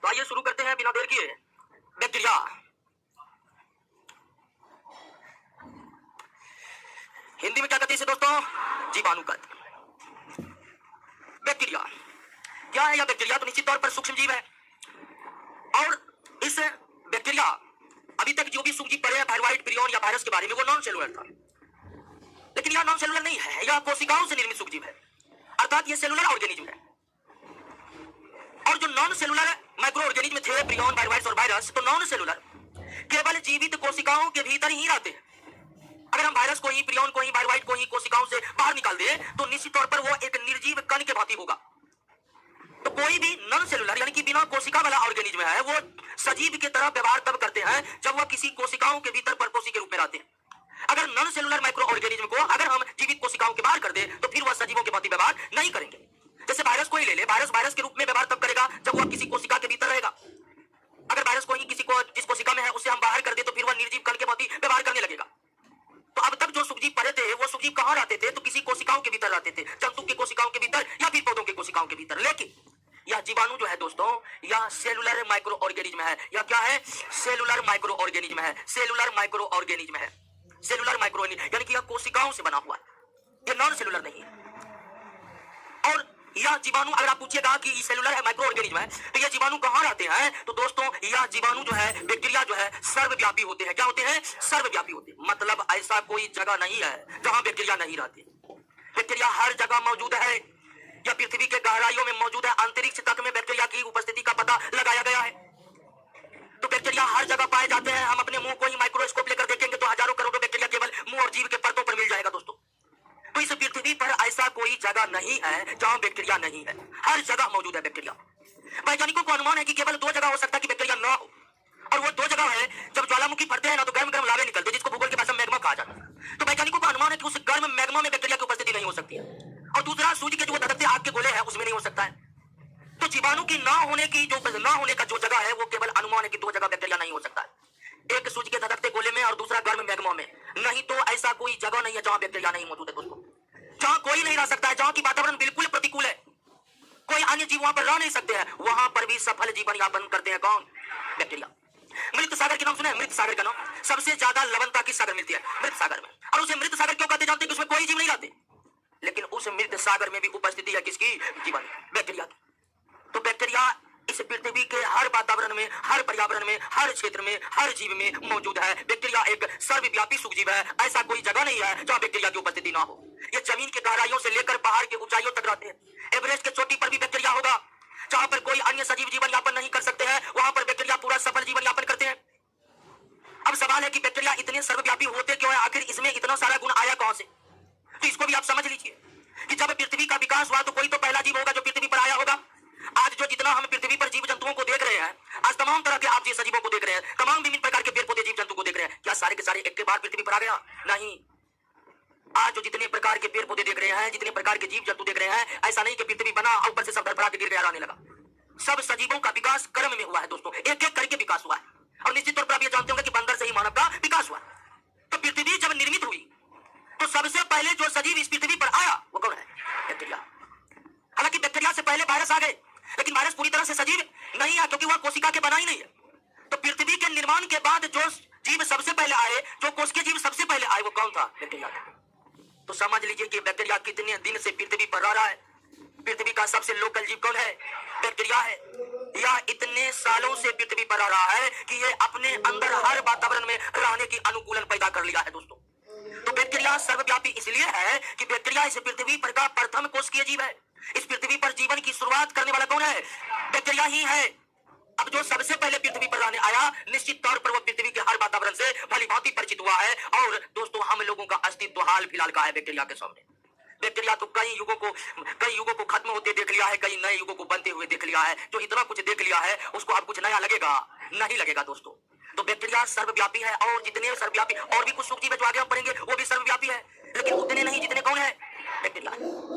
तो आइए शुरू करते हैं बिना देर किए। बैक्टीरिया, हिंदी में क्या कहते हैं इसे दोस्तों? जीवाणु कहते हैं। बैक्टीरिया क्या है? या बैक्टीरिया तो निश्चित तौर पर सूक्ष्म जीव है और इस बैक्टीरिया अभी तक जो भी सूक्ष्म जीव पढ़े हैं थायराइड, प्रियन या वायरस के बारे में, वो नॉन सेलुलर था। लेकिन यह नॉन सेलुलर नहीं है, यह कोशिकाओं से निर्मित सूक्ष्म जीव है, अर्थात यह सेलुलर ऑर्गेनिज्म है। और जो नॉन सेलुलर माइक्रो ऑर्गेनिज्म थे, प्रियन, वायरस और वायरस, तो नॉन सेलुलर केवल जीवित कोशिकाओं के भीतर ही रहते हैं। अगर हम वायरस को ही, प्रियन को ही, वायरस को ही कोशिकाओं से बाहर निकाल दे तो निश्चित तौर पर वो एक निर्जीव कण के भांति होगा। तो कोई भी नॉन सेलुलर यानी कि बिना कोशिका वाला ऑर्गेनिज्म है, वो सजीव की तरह व्यवहार तब करते हैं जब वह किसी कोशिकाओं के भीतर परपोषी के रूप में रहते हैं। अगर नॉन सेलुलर माइक्रो ऑर्गेनिज्म को अगर हम जीवित कोशिकाओं के बाहर कर दे तो फिर वह सजीवों के भांति व्यवहार नहीं करेंगे। जैसे वायरस को ही ले ले, वायरस के रूप में व्यवहार तब करेगा जब वह किसी कोशिका के भीतर रहेगा। अगर वायरस को ही किसी को जिस कोशिका में है उससे हम बाहर कर दे तो फिर वह निर्जीव कण के भांति व्यवहार करने लगेगा। तो अब तक जो सूक्ष्मजीव पड़े थे वो सूक्ष्मजीव कहां रहते थे? तो किसी कोशिकाओं के भीतर रहते थे, जंतु की कोशिकाओं के भीतर या फिर पौधों की कोशिकाओं के भीतर। लेकिन यह जीवाणु जो है दोस्तों, यह सेलुलर माइक्रो ऑर्गेनिज्म है। यह क्या है? सेलुलर माइक्रो ऑर्गेनिज्म है। सेलुलर माइक्रो ऑर्गेनिज्म है। सेलुलर माइक्रो यानी कि यह कोशिकाओं से बना हुआ है, यह नॉन सेलुलर नहीं है। और यह जीवाणु, अगर आप पूछिएगा कि सेलुलर है, माइक्रो ऑर्गेनिज्म है, तो यह जीवाणु कहां रहते हैं? तो दोस्तों यह जीवाणु जो है, बैक्टीरिया जो है, सर्वव्यापी होते हैं। क्या होते हैं? सर्वव्यापी होते हैं। मतलब ऐसा कोई जगह नहीं है जहां बैक्टीरिया नहीं रहते। बैक्टीरिया हर जगह मौजूद है। यह पृथ्वी के गहराइयों में मौजूद है। अंतरिक्ष तक में बैक्टीरिया की उपस्थिति का पता लगाया गया है। तो बैक्टीरिया हर जगह पाए जाते हैं। हम अपने मुंह को ही माइक्रोस्कोप लेकर देखेंगे तो हजारों करोड़ों बैक्टीरिया केवल मुंह और जीभ के परतों पर मिल जाएगा दोस्तों। तो इस पृथ्वी पर ऐसा कोई जगह नहीं है जहां बैक्टीरिया नहीं है। हर जगह मौजूद है बैक्टीरिया। वैज्ञानिकों को अनुमान है कि केवल दो जगह हो सकता है कि बैक्टीरिया न हो, और वो दो जगह है जब ज्वालामुखी फटते हैं ना तो गर्म गर्म लावे निकलते हैं, जिसको भूगोल के भाषा में मैग्मा कहा जाता है। तो वैज्ञानिकों का अनुमान है कि उस गर्म मैग्मा में बैक्टीरिया की उपस्थिति नहीं हो सकती है। और दूसरा, सूर्य के जो धधकते आग के गोले हैं उसमें नहीं हो सकता है। तो जीवाणु की ना होने का जो जगह है वो केवल अनुमान है कि दो जगह बैक्टीरिया नहीं हो सकता है, एक सूर्य के धधकते गोले में और दूसरा गर्म मैग्मा में। नहीं तो ऐसा कोई जगह नहीं है जहां बैक्टीरिया नहीं मौजूद है दोस्तों। जहां कोई नहीं रह सकता है, जहां की वातावरण बिल्कुल प्रतिकूल है, कोई अन्य जीव वहां पर रह नहीं सकते हैं, वहां पर भी सफल जीवन यापन करते हैं। कौन? बैक्टीरिया। मृत सागर के नाम सुना है? मृत सागर का नाम, सबसे ज्यादा लवणता किस सागर मिलती है? मृत सागर में। और उसे मृत सागर क्यों कहते? जानते हैं कि उसमें कोई जीव नहीं रहते, लेकिन उस मृत सागर में भी उपस्थिति है किसकी? जीवन, बैक्टीरिया की। तो बैक्टीरिया इस पृथ्वी के हर वातावरण में, हर पर्यावरण में, हर क्षेत्र में, हर जीव में मौजूद है। बैक्टीरिया एक सर्वव्यापी सूक्ष्मजीव है। ऐसा कोई जगह नहीं है जहां बैक्टीरिया की उपस्थिति ना हो। ये जमीन के गहराइयों से लेकर पहाड़ के ऊंचाइयों तक रहते हैं। एवरेस्ट के चोटी पर भी बैक्टीरिया होगा। जहां पर कोई अन्य सजीव जीवन यापन नहीं कर सकते हैं, वहां पर बैक्टीरिया पूरा सफल जीवन यापन करते हैं। अब सवाल है कि बैक्टीरिया इतने सर्वव्यापी होते क्यों है? आखिर इसमें इतना सारा गुण आया कहां से? तो इसको भी आप समझ लीजिए कि जब पृथ्वी का विकास हुआ तो कोई तो पहला जीव होगा जो पृथ्वी पर आया होगा। आज जो जितना हम पृथ्वी पर जीव जंतुओं को देख रहे हैं, आज तमाम तरह के आप सजीवों को देख रहे हैं, तमाम विभिन्न प्रकार के पेड़ पौधे जीव जंतु को देख रहे हैं, क्या सारे के सारे एक के बाद पृथ्वी पर आ गया? नहीं। आज जो जितने प्रकार के पेड़ पौधे देख रहे हैं, जितने प्रकार के जीव जंतु देख रहे हैं, ऐसा नहीं कि पृथ्वी बना और ऊपर से सब धड़फड़ा के गिर गया, रहने लगा। सब सजीवों का विकास क्रम में हुआ है दोस्तों, एक एक करके विकास हुआ है। और निश्चित तौर पर आप ये जानते होंगे कि बंदर से ही मानव का विकास हुआ। तो पृथ्वी जब निर्मित हुई तो सबसे पहले जो सजीव इस पृथ्वी पर आया वो कौन है? बैक्टीरिया। हालांकि बैक्टीरिया से पहले वायरस आ गए, लेकिन वायरस पूरी तरह से सजीव नहीं है क्योंकि वह कोशिका के बना ही नहीं है। तो पृथ्वी के निर्माण के बाद जो जीव सबसे पहले आए, जो कोशिकीय जीव सबसे पहले आए, वो कौन था? बैक्टीरिया। तो समझ लीजिए कि बैक्टीरिया कितने दिन से पृथ्वी पर रह रहा है। पृथ्वी का सबसे लोकल जीव कौन है? बैक्टीरिया है। यह इतने सालों से पृथ्वी पर रह रहा है कि यह अपने अंदर हर वातावरण में रहने की अनुकूलन पैदा कर लिया है दोस्तों। तो बैक्टीरिया सर्वव्यापी इसलिए है कि बैक्टीरिया इस पृथ्वी पर का प्रथम कोशिकीय जीव है। इस पृथ्वी पर जीवन की शुरुआत करने वाला कौन है? बैक्टीरिया ही है। अब जो सबसे पहले पृथ्वी पर रहने आया, निश्चित तौर पर वह पृथ्वी के हर वातावरण से भली भांति परिचित हुआ है। और दोस्तों हम लोगों का अस्तित्व हाल फिलहाल का है बैक्टीरिया के सामने। बैक्टीरिया तो कई युगों को खत्म होते देख लिया है, कई नए युगों को बनते हुए देख लिया है। जो इतना कुछ देख लिया है उसको अब कुछ नया लगेगा? नहीं लगेगा दोस्तों। तो बैक्टीरिया सर्वव्यापी है, और जितने सर्वव्यापी और भी कुछ सूक्ष्म जो आगे हम पढ़ेंगे वो भी सर्वव्यापी है, लेकिन उतने नहीं जितने कौन है? बैक्टीरिया।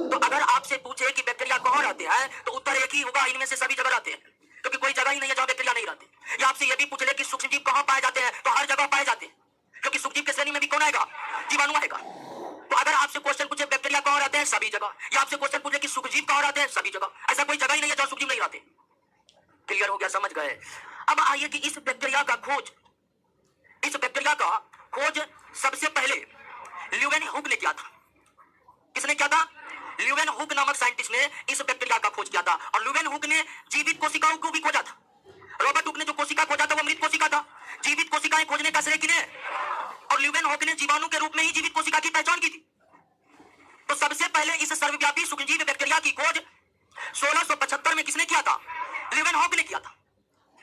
तो अगर आपसे पूछे कि बैक्टीरिया कहां रहते हैं तो उत्तर एक ही होगा, इनमें से सभी जगह रहते हैं, क्योंकि कोई जगह ही नहीं है जहां बैक्टीरिया नहीं रहते। या आपसे यह भी पूछ ले कि सूक्ष्म जीव कहां पाए जाते हैं, तो हर जगह पाए जाते हैं, क्योंकि सूक्ष्म जीव के श्रेणी में भी कौन आएगा? जीवाणु आएगा। तो अगर आपसे क्वेश्चन पूछे बैक्टीरिया कहां रहते हैं, सभी जगह, या आपसे क्वेश्चन पूछे कि सूक्ष्म जीव कहां रहते हैं, सभी जगह। ऐसा कोई जगह ही नहीं है जहां सूक्ष्म जीव नहीं रहते। क्लियर हो गया, समझ गए। अब आइए कि इस बैक्टीरिया का खोज सबसे पहले ल्यूवेन हुक ने किया था। किसने किया था? ल्यूवेन हुक नामक साइंटिस्ट ने इस बैक्टीरिया का खोज किया था। और ल्यूवेन हुक ने जीवित कोशिकाओं को भी खोजा था। रॉबर्ट हुक ने जो कोशिका खोजा था वो मृत कोशिका था। जीवित कोशिकाएं खोजने का श्रेय किन्हें? और ल्यूवेन हुक ने जीवाणु के रूप में ही जीवित कोशिका की पहचान की थी। तो सबसे पहले इस सर्वव्यापी सूक्ष्मजीव बैक्टीरिया की खोज 1675 में किसने किया था? ल्यूवेन हुक ने किया था।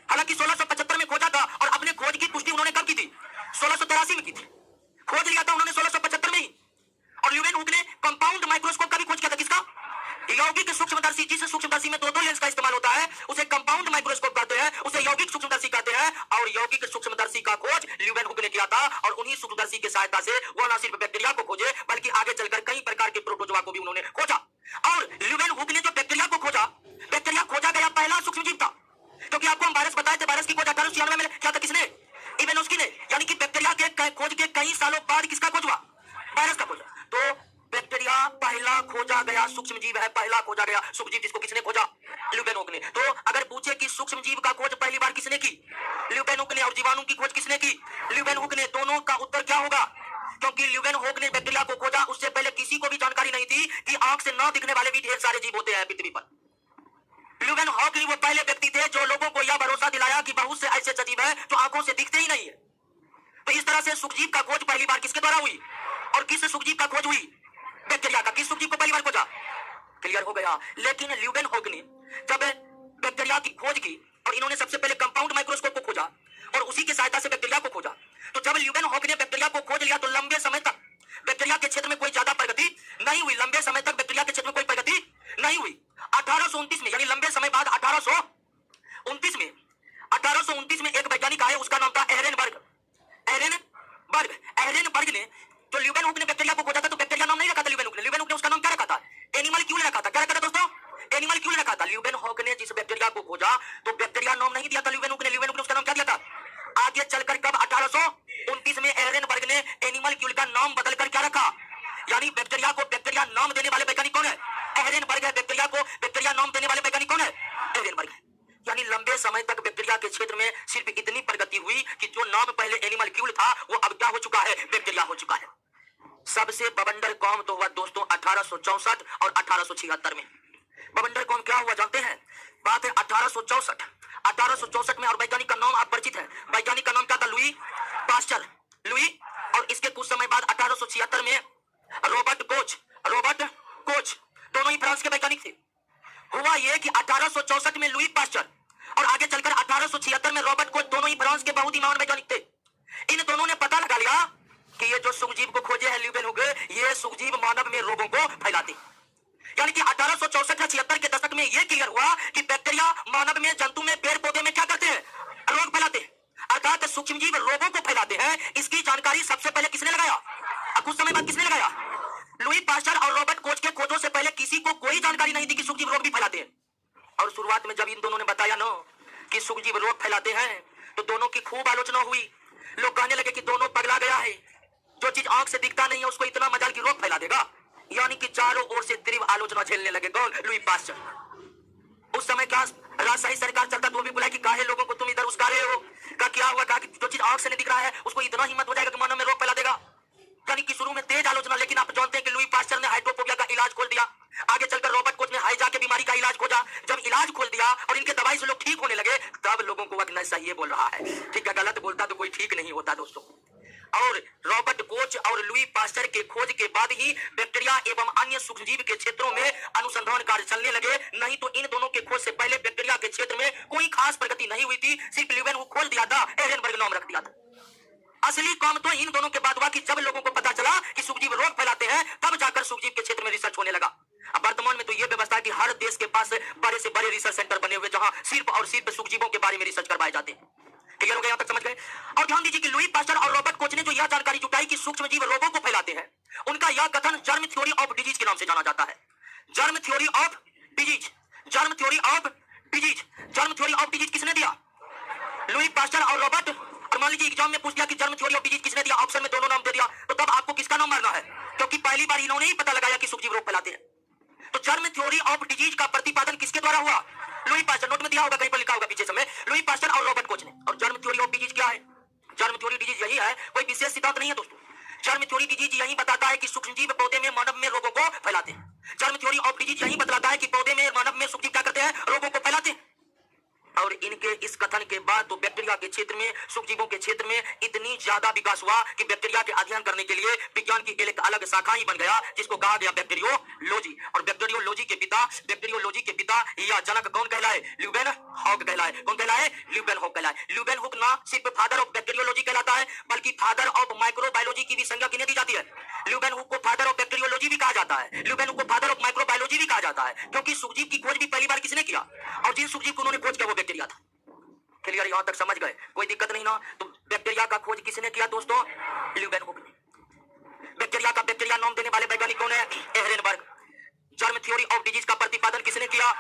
हालांकि 1675 में खोजा था और अपने खोज की पुष्टि उन्होंने कब की थी? 1683 में की थी। खोज लिया था उन्होंने 1675 में ही। और ल्यूवेन हुक ने कंपाउंड माइक्रोस्कोप का भी खोज किया था। किसका? यौगिक सूक्ष्मदर्शी। जिस सूक्ष्मदर्शी में दो लेंस का इस्तेमाल होता है उसे कंपाउंड माइक्रोस्कोप कहते हैं, उसे यौगिक सूक्ष्मदर्शी कहते हैं। और यौगिक सूक्ष्मदर्शी का खोज ल्यूवेन हुक ने किया था। और उन्हीं सूक्ष्मदर्शी की सहायता से वो न सिर्फ बैक्टीरिया को खोजे बल्कि आगे चलकर कई प्रकार के प्रोटोजोआ को भी उन्होंने खोजा। और ल्यूवेन हुक ने जो बैक्टीरिया को खोजा, बैक्टीरिया खोजा गया पहला सूक्ष्मजीव था। क्योंकि आपको हम वायरस बताए थे, वायरस की खोज 1896 में किया था। किसने? इवेनोस्की ने। यानी कि बैक्टीरिया के खोज के कई सालों बाद किसका खोज हुआ? वायरस का खोज। तो बैक्टीरिया पहला खोजा गया सूक्ष्मजीव है, पहला खोजा गया सूक्ष्मजीव जिसको किसने खोजा? ल्यूवेन हुक ने। तो अगर पूछे कि सूक्ष्मजीव का खोज पहली बार किसने की? ल्यूवेन हुक ने। और जीवाणु की खोज किसने की? ल्यूवेन हुक ने। दोनों का उत्तर क्या होगा? क्योंकि ल्यूवेन हुक ने बैक्टीरिया को खोजा, उससे पहले किसी को भी जानकारी नहीं थी कि आंख से न दिखने वाले भी ढेर सारे जीव होते हैं पृथ्वी पर। ल्यूवेन हुक वो पहले व्यक्ति थे जो लोगों को यह भरोसा दिलाया कि बहुत से ऐसे सजीव हैं जो आंखों से दिखते ही नहीं है। तो इस तरह से सूक्ष्मजीव का खोज पहली बार किसके द्वारा हुई? और किस सूक्ष्मजीव का खोज हुई? बैक्टीरिया का। किस सूक्ष्मजीव को पहली बार खोजा? क्लियर हो गया। लेकिन ल्यूवेन हुक ने जब बैक्टीरिया की खोज की और इन्होंने सबसे पहले कंपाउंड माइक्रोस्कोप को खोजा और उसी की सहायता से बैक्टीरिया को खोजा, तो जब ल्यूवेन हुक ने बैक्टीरिया को खोज लिया तो लंबे समय तक बैक्टीरिया के क्षेत्र में कोई ज्यादा प्रगति नहीं हुई। लंबे समय तक बैक्टीरिया के क्षेत्र में कोई प्रगति नहीं हुई। 1829 में, यानी लंबे समय बाद 1829 में एक वैज्ञानिक आए, उसका नाम था एहरेनबर्ग ने। जो ल्यूवेन हुक ने बैक्टीरिया को खोजा था तो बैक्टीरिया नाम नहीं रखा था ल्यूवेन हुक ने उसका नाम क्या रखा था? एनिमल क्यूल रखा था। क्या रखा था दोस्तों? एनिमल क्यूल रखा था। ल्यूवेन हुक ने जिस बैक्टीरिया को खोजा तो बैक्टीरिया नाम नहीं दिया था ल्यूवेन हुक ने उसका नाम क्या दिया था? आगे चलकर कब 1829 में एहरेनबर्ग ने एनिमल क्यूल का नाम बदलकर क्या रखा? यानी बैक्टीरिया को बैक्टीरिया नाम देने वाले वैज्ञानिक कौन है? एहरेनबर्ग है। बैक्टीरिया को बैक्टीरिया नाम देने वाले वैज्ञानिक कौन है? एहरेनबर्ग है। यानी लंबे समय तक बैक्टीरिया के क्षेत्र में सिर्फ इतनी प्रगति हुई कि जो नाम पहले एनिमल क्यूल था वो अब क्या हो चुका है? बैक्टीरिया हो चुका है। सबसे बवंडर कौम तो हुआ दोस्तों 1864 और 1876 में। बवंडर कौम क्या हुआ जानते हैं? बात है 1864 में। और वैज्ञानिक का नाम आप परिचित है। वैज्ञानिक का नाम क्या था? Louis Pasteur. और इसके कुछ समय बाद 1876 में रॉबर्ट कोच दोनों ही फ्रांस के वैज्ञानिक थे। हुआ यह कि 1864 में लुई पास्चर और आगे चलकर 1876 में रॉबर्ट कोच, दोनों ही फ्रांस के बहुत ही महान वैज्ञानिक थे। इन दोनों ने पता लगा लिया कि ये जो सूक्ष्मजीव को खोजे हैं ल्यूवेन हुक, ये सूक्ष्मजीव मानव में रोगों को फैलाते। यानी कि 1864 या 76 के दशक में यह क्लियर हुआ कि बैक्टीरिया मानव में, जंतु में, पेड़ पौधे में क्या करते हैं? रोग फैलाते हैं। अर्थात सूक्ष्मजीव रोगों को फैलाते हैं। इसकी जानकारी सबसे पहले किसने लगाया? कुछ समय बाद किसने लगाया? लुई पास्चर और रॉबर्ट कोच के खोजों से पहले किसी को कोई जानकारी नहीं थी कि सूक्ष्मजीव रोग भी फैलाते हैं। और शुरुआत में जब इन दोनों ने बताया ना कि सूक्ष्मजीव रोग फैलाते हैं तो दोनों की खूब आलोचना हुई। लोग कहने लगे कि दोनों पगला गया है, जो चीज आंख से दिखता नहीं है उसको इतना मजाल की रोग फैला देगा। यानी कि चारों ओर से तीव्र आलोचना झेलने लगे। कौन? Louis Pasteur. उस समय क्या राजशाही सरकार चलता तो भी बुलाया कि काहे लोगों को तुम इधर उस्का रहे हो? का क्या हुआ? कहा कि जो चीज आंख से नहीं दिख रहा है उसको इतना हिम्मत हो जाएगा कि मानव में रोग फैला देगा। यानी कि शुरू में तेज आलोचना, लेकिन आप जानते हैं कि लुई पास्चर ने हाइड्रोफोबिया का इलाज खोल दिया। आगे चलकर रॉबर्ट कोच ने हाइजा के बीमारी का इलाज खोजा। जब इलाज खोल दिया और इनके दवाई से लोग ठीक होने लगे तब लोगों को वह सही बोल रहा है। ठीक है, गलत बोलता तो कोई ठीक नहीं होता दोस्तों। और रॉबर्ट कोच और लुई पास्चर के खोज के बाद ही बैक्टीरिया एवं अन्य सूक्ष्मजीव के क्षेत्रों में अनुसंधान कार्य चलने लगे। नहीं तो इन दोनों के खोज से पहले बैक्टीरिया के क्षेत्र में कोई खास प्रगति नहीं हुई थी। सिर्फ ल्यूवेन हुक खोल दिया था, एहरेनबर्ग नाम रख दिया था। असली काम तो इन दोनों के बाद हुआ कि जब लोगों को पता चला कि सूक्ष्मजीव रोग फैलाते हैं तब जाकर सूक्ष्मजीव के क्षेत्र में रिसर्च होने लगा। अब वर्तमान में तो यह व्यवस्था है कि हर देश के पास बड़े से बड़े रिसर्च सेंटर बने हुए जहां सिर्फ और सिर्फ सूक्ष्मजीवों के बारे में रिसर्च करवाए जाते हैं। क्लियर हो गया? यहां तक समझ गए? और ध्यान दीजिए कि लुई पास्चर और रॉबर्ट कोच ने जो यह जानकारी जुटाई कि सूक्ष्मजीव रोगों को फैलाते हैं, उनका यह कथन जर्म थ्योरी ऑफ डिजीज के नाम से जाना जाता है। जर्म थ्योरी ऑफ डिजीज किसने दिया? लुई पास्चर और रॉबर्ट। और मान लीजिए एग्जाम में पूछ लिया कि जर्म थ्योरी ऑफ डिजीज किसने दिया, ऑप्शन में दोनों नाम दे दिया, तो तब आपको किसका नाम मारना है? क्योंकि पहली बार इन्होंने ही पता लगाया कि सूक्ष्मजीव रोग फैलाते हैं। तो जर्म थ्योरी ऑफ डिजीज का प्रतिपादन किसके द्वारा हुआ? लुई पास्चर, नोट में दिया होगा, कहीं पर लिखा होगा पीछे समय, लुई पास्चर और रॉबर्ट कोच ने। और जर्म थ्योरी ऑफ डिजीज क्या है? जर्म थ्योरी डिजीज यही है, कोई विशेष सिद्धांत नहीं है दोस्तों। जर्म थ्योरी डिजीज यही बताता है कि सूक्ष्मजीव पौधे में मानव में रोगों को फैलाते हैं। जर्म थ्योरी ऑफ डिजीज यही बतलाता है कि पौधे में मानव में सूक्ष्मजीव क्या करते हैं? रोगों को फैलाते हैं। और इनके इस कथन के बाद तो बैक्टीरिया के क्षेत्र में, सूक्ष्मजीवों के क्षेत्र में इतनी ज्यादा विकास हुआ कि बैक्टीरिया के अध्ययन करने के लिए विज्ञान की एक अलग शाखा ही बन गया, जिसको कहा गया बैक्टीरियोलॉजी। और बैक्टीरियोलॉजी के पिता या जनक कौन कहलाए? ल्यूबेन हॉक कहलाए। कौन कहलाए? ल्यूबेन हॉक कहलाए। ल्यूबेन हॉक ना सिर्फ फादर ऑफ बैक्टीरियोलॉजी कहलाता है, बल्कि फादर ऑफ माइक्रोबायोलॉजी की भी संज्ञा किन्हें दी जाती है? ल्यूबेन हॉक को फादर ऑफ बैक्टीरियोलॉजी भी कहा जाता है, ल्यूबेन हॉक को फादर ऑफ माइक्रोबायोलॉजी भी कहा जाता है, क्योंकि सूक्ष्मजीव की खोज भी पहली बार किसने किया? और जिन सूक्ष्मजीव को उन्होंने खोज किया वो बैक्टीरिया था। क्लियर? यहां तक समझ गए? कोई दिक्कत नहीं ना? तो बैक्टीरिया का खोज किसने किया दोस्तों? ल्यूबेन हॉक ने। बैक्टीरिया नाम देने वाले वैज्ञानिक कौन है? एहरेनबर्ग। जर्म थ्योरी ऑफ डिजीज का प्रतिपादन किसने किया?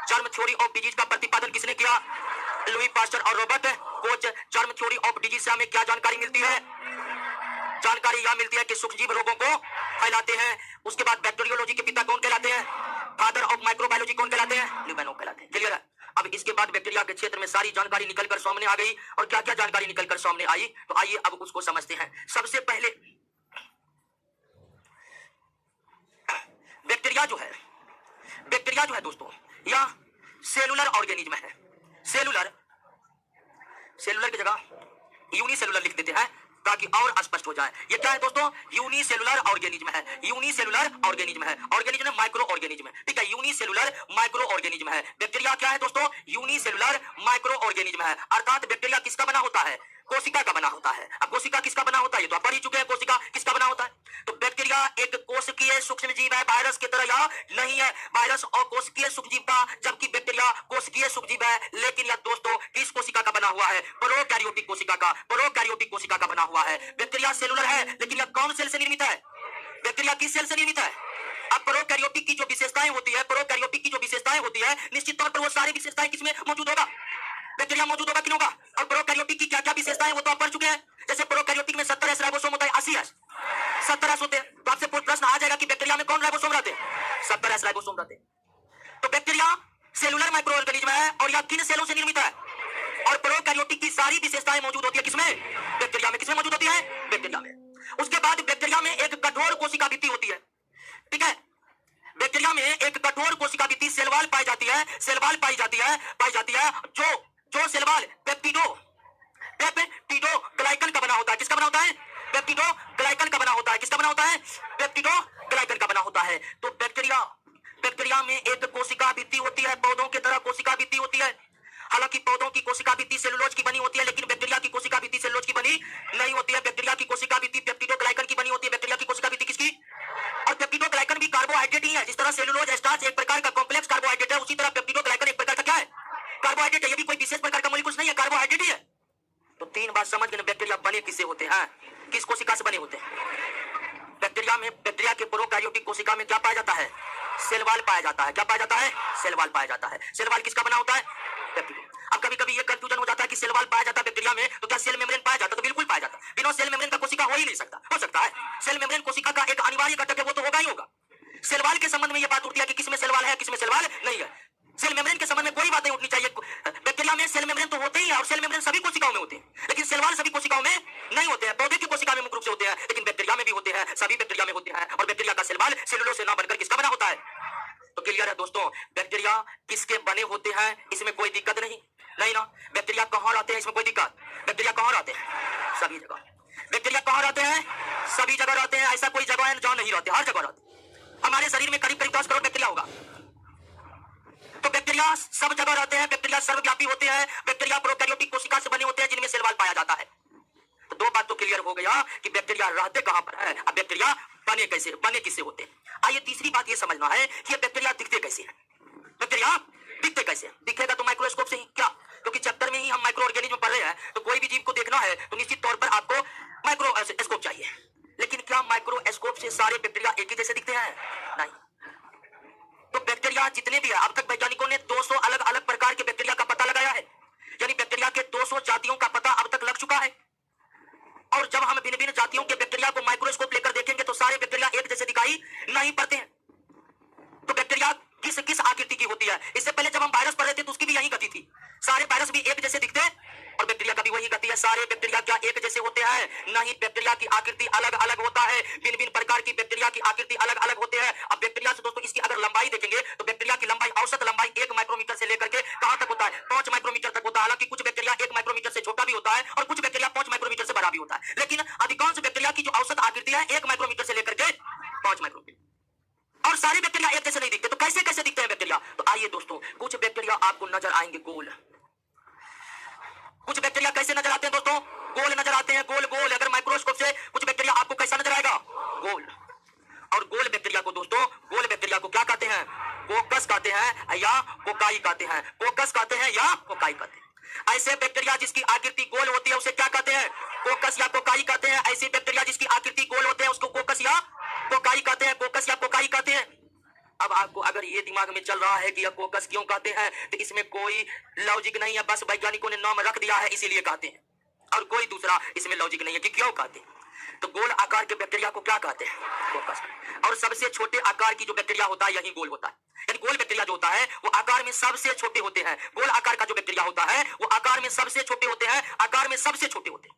जर्म थ्योरी ऑफ डिजीज का प्रतिपादन किसने किया? लुई पास्चर और Robert Koch. Germ theory of disease से हमें क्या जानकारी मिलती है? जानकारी यह मिलती है कि सूक्ष्मजीव रोगों को फैलाते हैं। उसके बाद बैक्टीरियोलॉजी के पिता कौन कहलाते हैं? फादर ऑफ माइक्रोबायोलॉजी कौन कहलाते हैं? ल्यूबेन हॉक कहलाते हैं। क्लियर है? अब इसके बाद बैक्टीरिया के क्षेत्र में सारी जानकारी निकलकर सामने आ गई। और क्या क्या जानकारी निकलकर सामने आई, तो आइए अब उसको समझते हैं। सबसे पहले बैक्टीरिया जो है दोस्तों, यह सेलुलर ऑर्गेनिज्म है। सेलुलर की जगह यूनिसेलुलर लिख देते हैं ताकि और स्पष्ट हो जाए। ये क्या है दोस्तों? यूनिसेलुलर ऑर्गेनिज्म है। यूनिसेलुलर ऑर्गेनिज्म है। ऑर्गेनिज्म माइक्रो ऑर्गेनिज्म, ठीक है? यूनिसेलुलर माइक्रो ऑर्गेनिज्म है। बैक्टीरिया क्या है दोस्तों? यूनिसेलुलर माइक्रो ऑर्गेनिज्म है। अर्थात बैक्टीरिया किसका बना होता है? कोशिका का बना होता है। अब कोशिका किसका बना होता है ये तो आप पढ़ ही चुके हैं। कोशिका किसका बना होता है? तो बैक्टीरिया एक कोशिकीय सूक्ष्मजीव है, वायरस की तरह यह नहीं है। वायरस और कोशिकीय सूक्ष्मजीव का, जबकि बैक्टीरिया कोशिकीय सूक्ष्मजीव है। लेकिन यह दोस्तों किस कोशिका का बना हुआ है? प्रोकैरियोटिक कोशिका का। प्रोकैरियोटिक कोशिका का बना हुआ है। बैक्टीरिया सेलुलर है, लेकिन यह कौन सेल से निर्मित है? बैक्टीरिया किस सेल से निर्मित है? अब प्रोकैरियोटिक की जो विशेषताएं होती है, निश्चित तौर पर वो सारी विशेषताएं किसमें मौजूद होगा? बैक्टीरिया मौजूद होगा कि नहीं होगा? और प्रोकैरियोटिक की क्या क्या विशेषताएं वो तो आप पढ़ चुके हैं। जैसे प्रोकैरियोटिक में 70 एस राइबोसोम होता है, 80 एस, 70 एस होते हैं। तो आपसे प्रश्न आ जाएगा कि बैक्टीरिया में कौन राइबोसोम रहते हैं? 70 एस राइबोसोम रहते हैं। तो बैक्टीरिया सेलुलर माइक्रो ऑर्गेनिज्म है और यह किन सेलों से निर्मित है? और प्रोकैरियोटिक की सारी विशेषताएं मौजूद होती है किसमें? बैक्टीरिया में। किसमें मौजूद होती है? बैक्टीरिया में। उसके बाद बैक्टीरिया में एक कठोर कोशिका भित्ति होती है, ठीक है? बैक्टीरिया में एक कठोर कोशिका भित्ति सेलवाल पाई जाती है जो सेलवाल पेप्टिडोग्लाइकन का बना होता है। किसका बना होता है? पेप्टिडोग्लाइकन का बना होता है। किसका बना होता है? पेप्टिडोग्लाइकन का बना होता है। तो बैक्टीरिया में एक कोशिका भित्ति होती है, पौधों की तरह कोशिका भित्ति होती है। हालांकि पौधों की कोशिका भित्ति सेलुलोज की बनी होती है, लेकिन बैक्टीरिया की कोशिका भित्ति सेलुलोज की बनी नहीं होती है। बैक्टीरिया की कोशिका भित्ति पेप्टिडोग्लाइकन की बनी होती है। बैक्टीरिया की कोशिका भित्ति किसकी? और पेप्टिडोग्लाइकन भी कार्बोहाइड्रेट ही है। जिस तरह सेलुलोज स्टार्च एक प्रकार का कॉम्प्लेक्स कार्बोहाइड्रेट है, उसी तरह पेप्टिडोग्लाइकन एक प्रकार का क्या है? कार्बोहाइड्रेट है। ये भी कोई विशेष प्रकार का मॉलिक्यूल नहीं है, कार्बोहाइड्रेट ही है। तो तीन बात समझ गए। बैक्टीरिया बने किससे होते हैं? किस कोशिका से बने होते हैं? बैक्टीरिया के प्रोकैरियोटिक कोशिका में क्या पाया जाता है? सेलवाल पाया जाता है। क्या पाया जाता है? सेलवाल पाया जाता है। सेलवाल किसका बना होता है? बैक्टीरिया। अब कभी ये कंफ्यूजन हो जाता है कि सेलवाल पाया जाता है बैक्टीरिया में, तो क्या सेल मेम्ब्रेन पाया जाता है? तो बिल्कुल पाया जाता है। बिना सेल मेम्ब्रेन का कोशिका हो ही नहीं सकता। हो सकता है? सेल मेम्ब्रेन कोशिका का एक अनिवार्य घटक है, वो तो होगा ही होगा। सेलवाल के संबंध में यह बात उठती है कि किसमें सेलवाल है, किसमें सेलवाल नहीं है। सेल मेम्ब्रेन के संबंध में कोई बात नहीं उठनी चाहिए। बैक्टीरिया में सेल मेम्ब्रेन तो होते ही है, और सेल मेम्ब्रेन सभी कोशिकाओं में होते हैं, लेकिन सेलवाल सभी कोशिकाओं में नहीं होते हैं। पौधे की कोशिका में मुख्य रूप से होते हैं, लेकिन बैक्टीरिया में भी होते हैं। सभी बैक्टीरिया में होते हैं। और बैक्टीरिया का सेलवाल सेलुलोज से ना बनकर किसका बना होता है? तो क्लियर है दोस्तों? बैक्टीरिया किसके बने होते हैं, इसमें कोई दिक्कत नहीं ना? बैक्टीरिया कहाँ रहते हैं, इसमें कोई दिक्कत? बैक्टीरिया कहाँ रहते हैं? सभी जगह। बैक्टीरिया कहाँ रहते हैं? सभी जगह रहते हैं। ऐसा कोई जगह है जहाँ नहीं रहते? हर जगह रहते हैं। हमारे शरीर में करीब 10 करोड़ बैक्टीरिया होगा। तो बैक्टीरिया सब जगह रहते हैं। बैक्टीरिया सर्वव्यापी होते हैं। बैक्टीरिया प्रोकैरियोटिक कोशिका से बने होते हैं, जिनमें सेलवाल पाया जाता है। तो दो बात तो क्लियर हो गया कि बैक्टीरिया रहते कहां पर है, अब बैक्टीरिया बने किससे होते हैं। आइए तीसरी बात ये समझना है कि ये बैक्टीरिया दिखते कैसे हैं। बैक्टीरिया दिखते कैसे? दिखेगा तो माइक्रोस्कोप से ही। क्या? क्योंकि चैप्टर में ही हम माइक्रो ऑर्गेनिज्म पढ़ रहे हैं, तो कोई भी जीव को देखना है तो निश्चित तौर पर आपको माइक्रोस्कोप चाहिए। लेकिन क्या माइक्रोस्कोप से सारे बैक्टीरिया एक ही जैसे दिखते हैं? नहीं। तो बैक्टीरिया जितने भी है, अब तक वैज्ञानिकों ने 200 अलग अलग प्रकार के बैक्टीरिया का पता लगाया है। यानी बैक्टीरिया के 200 जातियों का पता अब तक लग चुका है। और जब हम भिन्न भिन्न जातियों के बैक्टीरिया को माइक्रोस्कोप लेकर देखेंगे तो सारे बैक्टीरिया एक जैसे दिखाई नहीं पड़ते हैं। तो बैक्टीरिया किस आकृति की होती है? इससे पहले जब हम वायरस पर कोकस भी एक जैसे दिखते हैं और बैक्टीरिया का भी वही गति है। सारे बैक्टीरिया क्या एक जैसे होते हैं? नहीं, बैक्टीरिया की आकृति अलग अलग होता है। भिन्न भिन्न प्रकार की बैक्टीरिया की आकृति अलग अलग होते हैं। अब बैक्टीरिया से दोस्तों इसकी अगर लंबाई देखेंगे तो बैक्टीरिया की लंबाई, औसत लंबाई 1 माइक्रोमीटर से लेकर के कहां तक होता है? 5 माइक्रोमीटर तक होता है। हालांकि कुछ बैक्टीरिया 1 माइक्रोमीटर से छोटा भी होता है और कुछ बैक्टीरिया 5 माइक्रोमीटर से बड़ा भी होता है, लेकिन अधिकांश बैक्टीरिया की जो औसत आकृति है 1 माइक्रोमीटर से लेकर के 5 माइक्रोमीटर। और सारे बैक्टीरिया एक जैसे नहीं दिखते। तो कैसे कैसे दिखते हैं बैक्टीरिया? तो आइए दोस्तों, कुछ बैक्टीरिया आपको नजर आएंगे गोल। कुछ बैक्टीरिया कैसे नजर आते हैं दोस्तों? गोल नजर आते हैं, गोल गोल। अगर माइक्रोस्कोप से कुछ बैक्टीरिया आपको कैसा नजर आएगा? गोल। और गोल बैक्टीरिया को दोस्तों, गोल बैक्टीरिया को क्या कहते हैं? कोकस कहते हैं या कोकाई कहते हैं। कोकस कहते हैं या कोकाई कहते हैं। ऐसे बैक्टीरिया जिसकी आकृति गोल होती है उसे क्या कहते हैं? कोकस या कोकाई कहते हैं। ऐसे बैक्टीरिया जिसकी आकृति गोल होते हैं उसको कोकस या कोकाई कहते हैं। कोकस या कोकाई कहते हैं। अब आपको अगर ये दिमाग में चल रहा है कि यह कोकस क्यों कहते हैं, तो इसमें कोई लॉजिक नहीं है, बस वैज्ञानिकों ने नाम रख दिया है इसीलिए कहते हैं, और कोई दूसरा इसमें लॉजिक नहीं है कि क्यों कहते हैं। तो गोल आकार के बैक्टीरिया को क्या कहते हैं? कोकस। और सबसे छोटे आकार की जो बैक्टीरिया होता है यही गोल होता है। यानी गोल बैक्टीरिया जो होता है वो आकार में सबसे छोटे होते हैं। गोल आकार का जो बैक्टीरिया होता है वो आकार में सबसे छोटे होते हैं, आकार में सबसे छोटे होते हैं।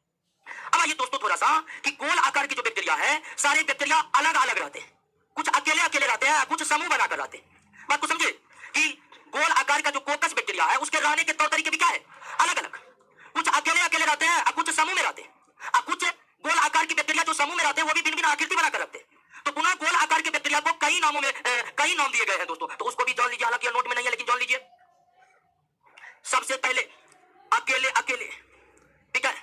अब आइए दोस्तों थोड़ा सा कि गोल आकार की जो बैक्टीरिया है, सारे बैक्टीरिया अलग अलग रहते हैं। कुछ अकेले अकेले रहते हैं, कुछ समूह बनाकर रहते हैं। बात को समझे कि गोल आकार का जो कोकस बैक्टीरिया है उसके रहने के तौर तरीके भी क्या है? अलग अलग। कुछ अकेले अकेले रहते हैं और कुछ समूह में रहते हैं। कुछ गोल आकार की बैक्टीरिया जो समूह में रहते हैं वो भी भिन्न भिन्न आकृति बनाकर रखते हैं। तो पुनः गोल आकार के बैक्टीरिया को कई नामों में कई नाम दिए गए हैं दोस्तों, तो उसको भी जान लीजिए। हालांकि नोट में नहीं है लेकिन जान लीजिए। सबसे पहले अकेले अकेले, ठीक है,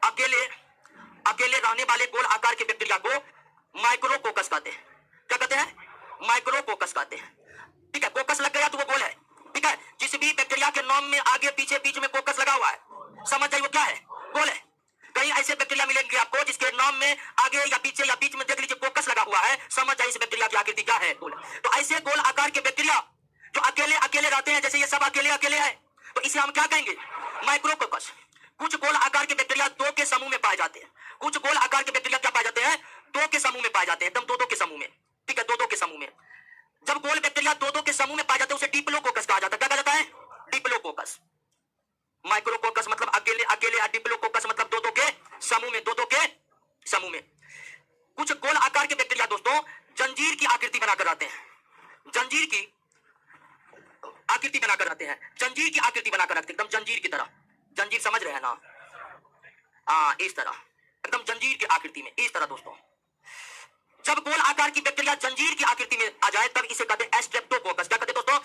अकेले अकेले रहने वाले गोल आकार के बैक्टीरिया को माइक्रोकोकस कहते हैं। क्या कहते हैं? माइक्रोकोकस कहते हैं। ठीक है, कोकस लग गया तो वो गोल है। ठीक है, जिस भी बैक्टीरिया के नाम में आगे पीछे बीच में कोकस लगा हुआ है, समझ जाइए वो क्या है? गोल है। कहीं ऐसे बैक्टीरिया मिलेंगे आपको जिसके नाम में आगे या पीछे या बीच में देख लीजिए कोकस लगा हुआ है, समझ जाइए इस बैक्टीरिया की आकृति क्या है? गोल है। तो ऐसे गोल आकार के बैक्टीरिया जो अकेले अकेले रहते हैं, जैसे ये सब अकेले अकेले है, तो इसे हम क्या कहेंगे? माइक्रोकोकस। कुछ गोल आकार के बैक्टीरिया 2 के समूह में पाए जाते हैं। कुछ गोल आकार के बैक्टीरिया क्या पाए जाते हैं? 2 के समूह में पाए जाते हैं, एकदम 2-2 के समूह में। ठीक है, 2-2 के समूह में। जब गोल बैक्टीरिया 2-2 के समूह में पाए जाते हैं उसे डिप्लोकोकस कहा जाता है। क्या कहा जाता है? डिप्लोकोकस। माइक्रोकोकस मतलब अकेले अकेले, और डिप्लोकोकस मतलब 2-2 के समूह में, 2-2 के समूह में। कुछ गोल आकार के बैक्टीरिया दोस्तों जंजीर की आकृति बनाकर आते हैं। जंजीर की आकृति बनाकर आते हैं। जंजीर की आकृति बनाकर रखते हैं, एकदम जंजीर की तरह। जंजीर समझ रहे हैं ना? इस तरह, एकदम जंजीर की आकृति में, इस तरह दोस्तों। जब गोल आकार की बैक्टीरिया जंजीर की आकृति में आ जाए तब इसे कहते हैं स्ट्रेप्टोकोकस। क्या कहते हैं दोस्तों?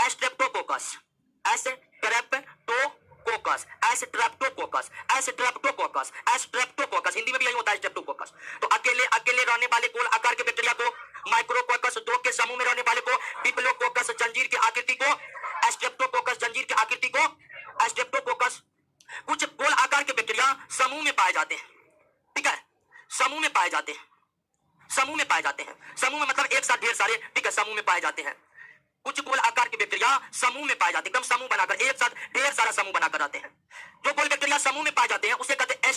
Streptococcus. Streptococcus, Streptococcus, Streptococcus, Streptococcus. Hindi में भी यही होता है, स्ट्रेप्टोकोकस। तो अकेले अकेले रहने वाले गोल आकार के बैक्टीरिया को माइक्रोकोकस, 2 के समूह में रहने वाले को डिप्लोकोकस, जंजीर की आकृति को स्ट्रेप्टोकोकस, जंजीर की आकृति को स्ट्रेप्टोकोकस। कुछ गोल आकार के बैक्टीरिया समूह में पाए जाते हैं। ठीक है, समूह में पाए जाते हैं। समूह में पाए जाते हैं। समूह में मतलब एक साथ ढेर सारे, ठीक है, समूह में पाए जाते हैं। कुछ गोल आकार के बैक्टीरिया समूह में पाए जाते हैं, एकदम समूह बनाकर, एक साथ ढेर सारा समूह बनाकर आते हैं। जो गोल बैक्टीरिया समूह में पाए जाते हैं उसे कहते हैं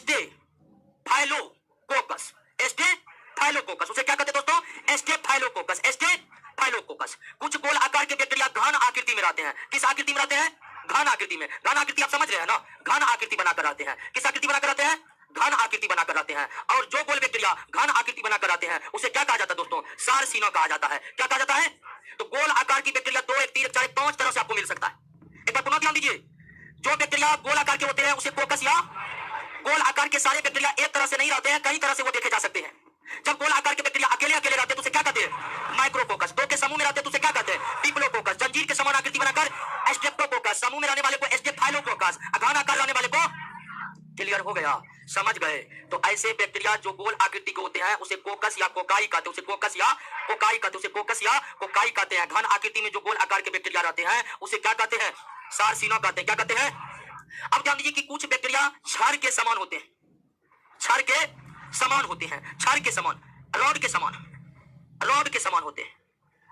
स्टेफाइलोकोकस। स्टेफाइलोकोकस, उसे क्या कहते हैं दोस्तों? Staphylococcus, staphylococcus. कुछ गोल आकार के बैक्टीरिया घन आकृति में रहते हैं। किस आकृति में रहते हैं? घन आकृति में। घन आकृति आप समझ रहे हैं ना? घन आकृति बनाकर आते हैं। किस आकृति बनाकर आते हैं? घन आकृति बनाकर आते हैं। और जो गोल बैक्टीरिया घन आकृति बनाकर आते हैं उसे क्या कहा जाता है दोस्तों? सारसिना कहा जाता है। क्या कहा जाता है? तो गोल आकार की बैक्टीरिया 2, 1, 3, 4, 5 तरह से आपको मिल सकता है। एक बार पुनः ध्यान दीजिए, जो बैक्टीरिया गोल आकार के होते हैं उसे कोकस, या गोल आकार के सारे बैक्टीरिया एक तरह से नहीं रहते हैं, कई तरह से वो देखे जा सकते हैं। जब गोल आकार के बैक्टीरिया अकेले अकेले रहते हैं तो उसे क्या कहते हैं? माइक्रोकोकस। 2 के समूह में रहते हैं तो उसे क्या कहते हैं? डिप्लोकोकस। जंजीर के समान आकृति बनाकर स्ट्रेप्टोकोकस। समूह में रहने वाले को स्टेफाइलोकोकस, घन आकार रहने वाले को। क्लियर हो गया? समझ गए? तो ऐसे बैक्टीरिया जो गोल आकृति के होते हैं उसे कोकस या कोकाई कहते हैं। उसे कोकस या कोकाई कहते हैं। उसे कोकस या कोकाई कहते हैं। घन आकृति में जो गोल आकार के बैक्टीरिया रहते हैं उसे क्या कहते हैं? सारसिना कहते हैं। क्या कहते हैं? अब ध्यान दीजिए कि कुछ बैक्टीरिया क्षार के समान होते हैं। क्षार के समान होते हैं। क्षार के समान, रॉड के समान, रॉड के समान होते हैं।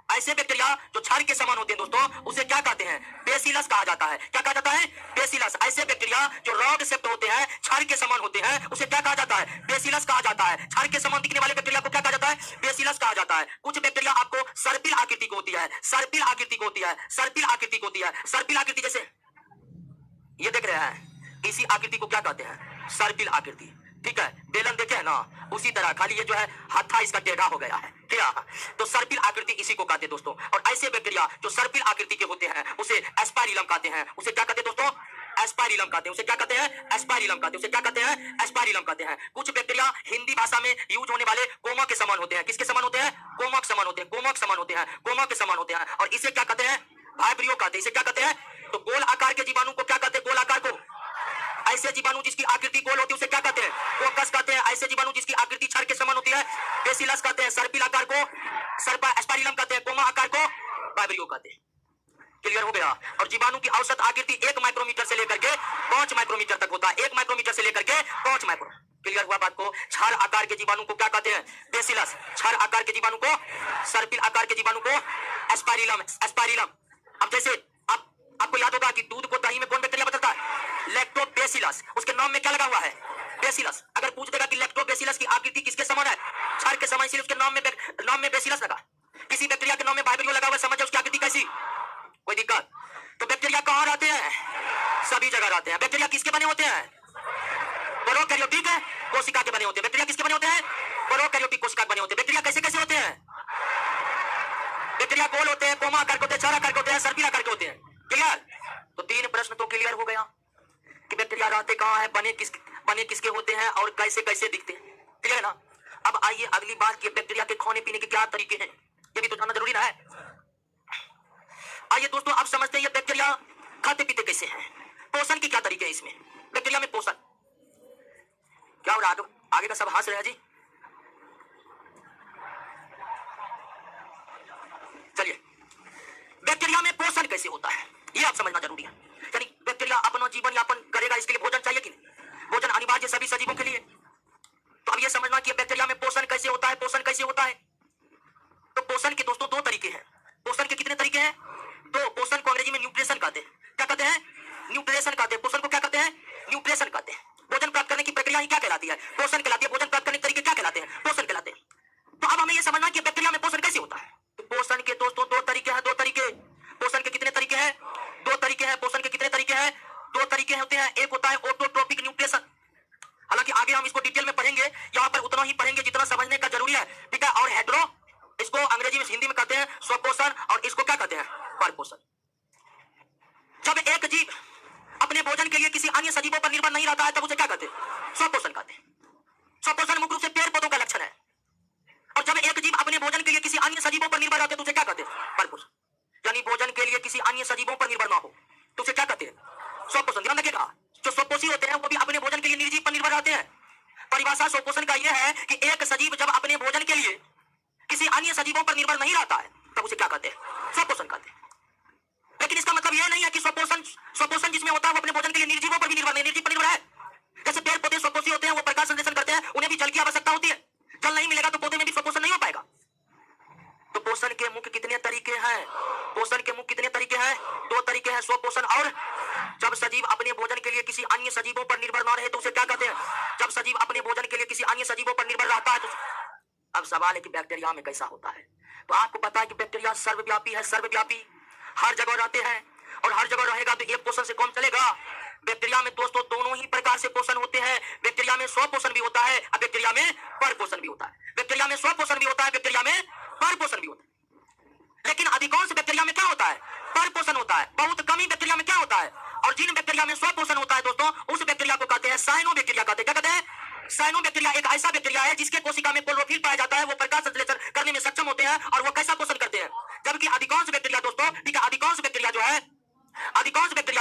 ऐसे बैक्टीरिया जो क्षार के समान होते हैं दोस्तों उसे क्या कहते हैं? बेसिलस कहा जाता है। क्या कहा जाता है? बेसिलस। बेसिलस, ऐसे बैक्टीरिया जो रॉड शेप्ड होते हैं, छड़ के समान होते हैं, उसे क्या कहा जाता है? बेसिलस कहा जाता है। छड़ के समान दिखने वाले बैक्टीरिया को क्या कहा जाता है? बेसिलस कहा जाता है। कुछ बैक्टीरिया आपको सर्पिल आकृति को होती है, सर्पिल आकृति को होती है, सर्पिल आकृति को होती है, सर्पिल आकृति जैसे ये देख रहे हैं, इसी आकृति को क्या कहते हैं? सर्पिल आकृति। ठीक है, बेलन देखे है ना, उसी तरह, खाली ये जो है हत्था इसका टेढ़ा हो गया है क्या? तो सर्पिल आकृति इसी को कहते हैं दोस्तों। और ऐसे बैक्टीरिया जो सर्पिल आकृति के होते हैं उसे एस्पाइरिलम कहते हैं। उसे क्या कहते हैं दोस्तों? एस्पाइरिलम कहते हैं। उसे क्या कहते हैं? एस्पाइरिलम कहते हैं। उसे क्या कहते हैं? एस्पाइरिलम कहते हैं। कुछ बैक्टीरिया हिंदी भाषा में यूज होने वाले कोमा के समान होते हैं। किसके समान होते हैं? कोमा के समान होते हैं, कोमा के समान होते हैं, कोमा के समान होते हैं। और इसे क्या कहते हैं? वाइब्रियो कहते हैं। इसे क्या कहते हैं? तो गोल आकार के जीवाणु को क्या कहते हैं? गोल आकार को। ऐसे जीवाणु जिसकी आकृति गोल होती है उसे क्या कहते हैं? कोकस कहते हैं। ऐसे जीवाणु जिसकी आकृति छड़ के समान होती है बेसिलस कहते हैं। सर्पिल आकार को सर्पा एस्पाइरिलम कहते हैं। कोमा आकार को वाइब्रियो कहते हैं। क्लियर हो गया? और जीवाणु की औसत आकृति 1 माइक्रोमीटर से लेकर के 5 माइक्रोमीटर तक होता है। 1 माइक्रोमीटर से लेकर के 5 माइक्रो। क्लियर हुआ बात को? छड़ आकार के जीवाणु को क्या कहते हैं? बेसिलस। छड़ आकार के जीवाणु को, सर्पिल आकार के जीवाणु को एस्पाइरिलम, एस्पाइरिलम। अब जैसे आपको याद होगा कि दूध को दही में कौन बैक्टीरिया बदलता है? लैक्टोबैसिलस। उसके नाम में क्या लगा हुआ है? बेसिलस। अगर पूछ देगा कि लैक्टोबैसिलस की आकृति किसके समान है? छड़ के समान, इसलिए उसके नाम में बेसिलस लगा। किसी बैक्टीरिया के नाम में वाइब्रियो लगा हुआ, समझ उसकी आकृति कैसी? कोई दिक्कत? तो बैक्टीरिया कहाँ रहते हैं? सभी जगह रहते हैं। बैक्टीरिया किसके बने होते हैं? प्रोकैरियोटिक कोशिका के बने होते हैं। बैक्टीरिया किसके बने होते हैं? प्रोकैरियोटिक कोशिका के बने होते हैं। बैक्टीरिया कैसे कैसे होते हैं? बैक्टीरिया गोल होते हैं, कोमा आकार के होते हैं, छड़ आकार के होते हैं, सर्पिल आकार के होते हैं। क्लियर? तो 3 प्रश्न तो क्लियर हो गया कि बैक्टीरिया रहते कहाँ है, बने किसके होते हैं और कैसे कैसे दिखते हैं। क्लियर है ना? अब आइए अगली बात की, बैक्टीरिया के खाने पीने के क्या तरीके हैं, ये भी तो जानना जरूरी ना है। आइए दोस्तों, आप समझते हैं ये बैक्टीरिया खाते पीते कैसे हैं, पोषण के क्या तरीके हैं इसमें, बैक्टीरिया में पोषण क्या हो रहा है? आगे का सब हंस रहे हैं जी। चलिए, बैक्टीरिया में पोषण कैसे होता है ये आप समझना जरूरी है। यानी बैक्टीरिया अपना जीवन यापन करेगा, इसके लिए भोजन चाहिए कि नहीं? भोजन अनिवार्य सभी सजीवों के लिए। तो अब ये समझना कि बैक्टीरिया में पोषण कैसे होता है, पोषण कैसे होता है। तो पोषण के दोस्तों 2 तरीके हैं। पोषण के कितने तरीके हैं? 2। पोषण को अंग्रेजी में न्यूट्रिशन कहते हैं। क्या कहते हैं? न्यूट्रिशन कहते हैं। पोषण को क्या कहते हैं? न्यूट्रिशन कहते हैं। भोजन प्राप्त करने की प्रक्रिया ही क्या कहलाती है? पोषण कहलाती है। भोजन प्राप्त करने के तरीके क्या कहलाते हैं? पोषण कहलाते हैं। तो अब हमें यह समझना कि बैक्टीरिया में पोषण कैसे होता है। तो पोषण के दोस्तों 2 तरीके हैं। 2 तरीके। पोषण के कितने तरीके हैं? 2 तरीके हैं। पोषण के कितने तरीके हैं? 2 तरीके होते हैं। एक होता है ऑटोट्रोपिक न्यूट्रिशन। हालांकि आगे हम इसको डिटेल में पढ़ेंगे, यहाँ पर उतना ही पढ़ेंगे जितना समझने का जरूरी है। ठीक है? और हेटेरो, इसको अंग्रेजी में हिंदी में कहते हैं स्वपोषण, और इसको क्या कहते हैं? परपोषण। जब एक जीव अपने भोजन के लिए किसी अन्य सजीवों पर निर्भर नहीं रहता है तब उसे क्या कहते हैं? स्वपोषण कहते हैं। स्वपोषण मुख्य रूप से पेड़ पौधों का लक्षण है। और जब एक जीव अपने भोजन के लिए किसी अन्य सजीवों पर निर्भर रहते हैं तो उसे क्या कहते हैं? परपोषण। यानी भोजन के लिए किसी अन्य सजीवों पर निर्भर ना हो तो उसे क्या कहते हैं? स्वपोषण। ध्यान रखिएगा, जो स्वपोषी होते हैं वो भी अपने भोजन के लिए निर्जीव पर निर्भर रहते हैं। परिभाषा स्वपोषण का यह है कि एक सजीव जब अपने भोजन के लिए किसी अन्य सजीवों पर निर्भर नहीं रहता है तब उसे क्या कहते हैं? स्वपोषण कहते हैं। लेकिन इसका मतलब यह नहीं है कि स्वपोषण जिसमें होता है वो अपने भोजन के लिए निर्जीवों पर भी निर्भर नहीं, निर्जीव पर निर्भर है। जैसे पेड़ पौधे स्वपोषी होते हैं, वो प्रकाश संश्लेषण करते हैं, उन्हें भी जल की आवश्यकता होती है। जल नहीं मिलेगा तो पौधे में भी स्वपोषण नहीं हो पाएगा। तो पोषण के मुख्य कितने तरीके हैं? पोषण के मुख्य कितने तरीके हैं? 2 तरीके हैं, स्वपोषण और जब सजीव अपने भोजन के लिए किसी अन्य सजीवों पर निर्भर ना रहे तो उसे क्या कहते हैं? जब सजीव अपने भोजन के लिए किसी अन्य सजीवों पर निर्भर रहता है तो अब सवाल है कि बैक्टीरिया में कैसा होता है। तो आपको पता है कि बैक्टीरिया सर्वव्यापी है, सर्वव्यापी, हर जगह रहते हैं और हर जगह रहेगा तो एक पोषण से कौन चलेगा। बैक्टीरिया में दोस्तों दोनों ही प्रकार से पोषण होते हैं। बैक्टीरिया में स्वपोषण भी होता है और बैक्टीरिया में परपोषण भी होता है। बैक्टीरिया में स्वपोषण भी होता है, बैक्टीरिया में परपोषण भी होता है। लेकिन अधिकांश बैक्टीरिया में क्या होता है? परपोषण होता है। बहुत कम ही बैक्टीरिया में क्या होता है? और जिन बैक्टीरिया में स्वपोषण होता है दोस्तों उस बैक्टीरिया को कहते हैं साइनोबैक्टीरिया कहते हैं। क्या कहते हैं? साइनोबैक्टीरिया एक ऐसा बैक्टीरिया है जिसके कोशिका में क्लोरोफिल पाया जाता है, वो प्रकाश संश्लेषण करने में सक्षम होते हैं और वो कैसा पोषण करते हैं। जबकि अधिकांश बैक्टीरिया दोस्तों, ठीक है, अधिकांश बैक्टीरिया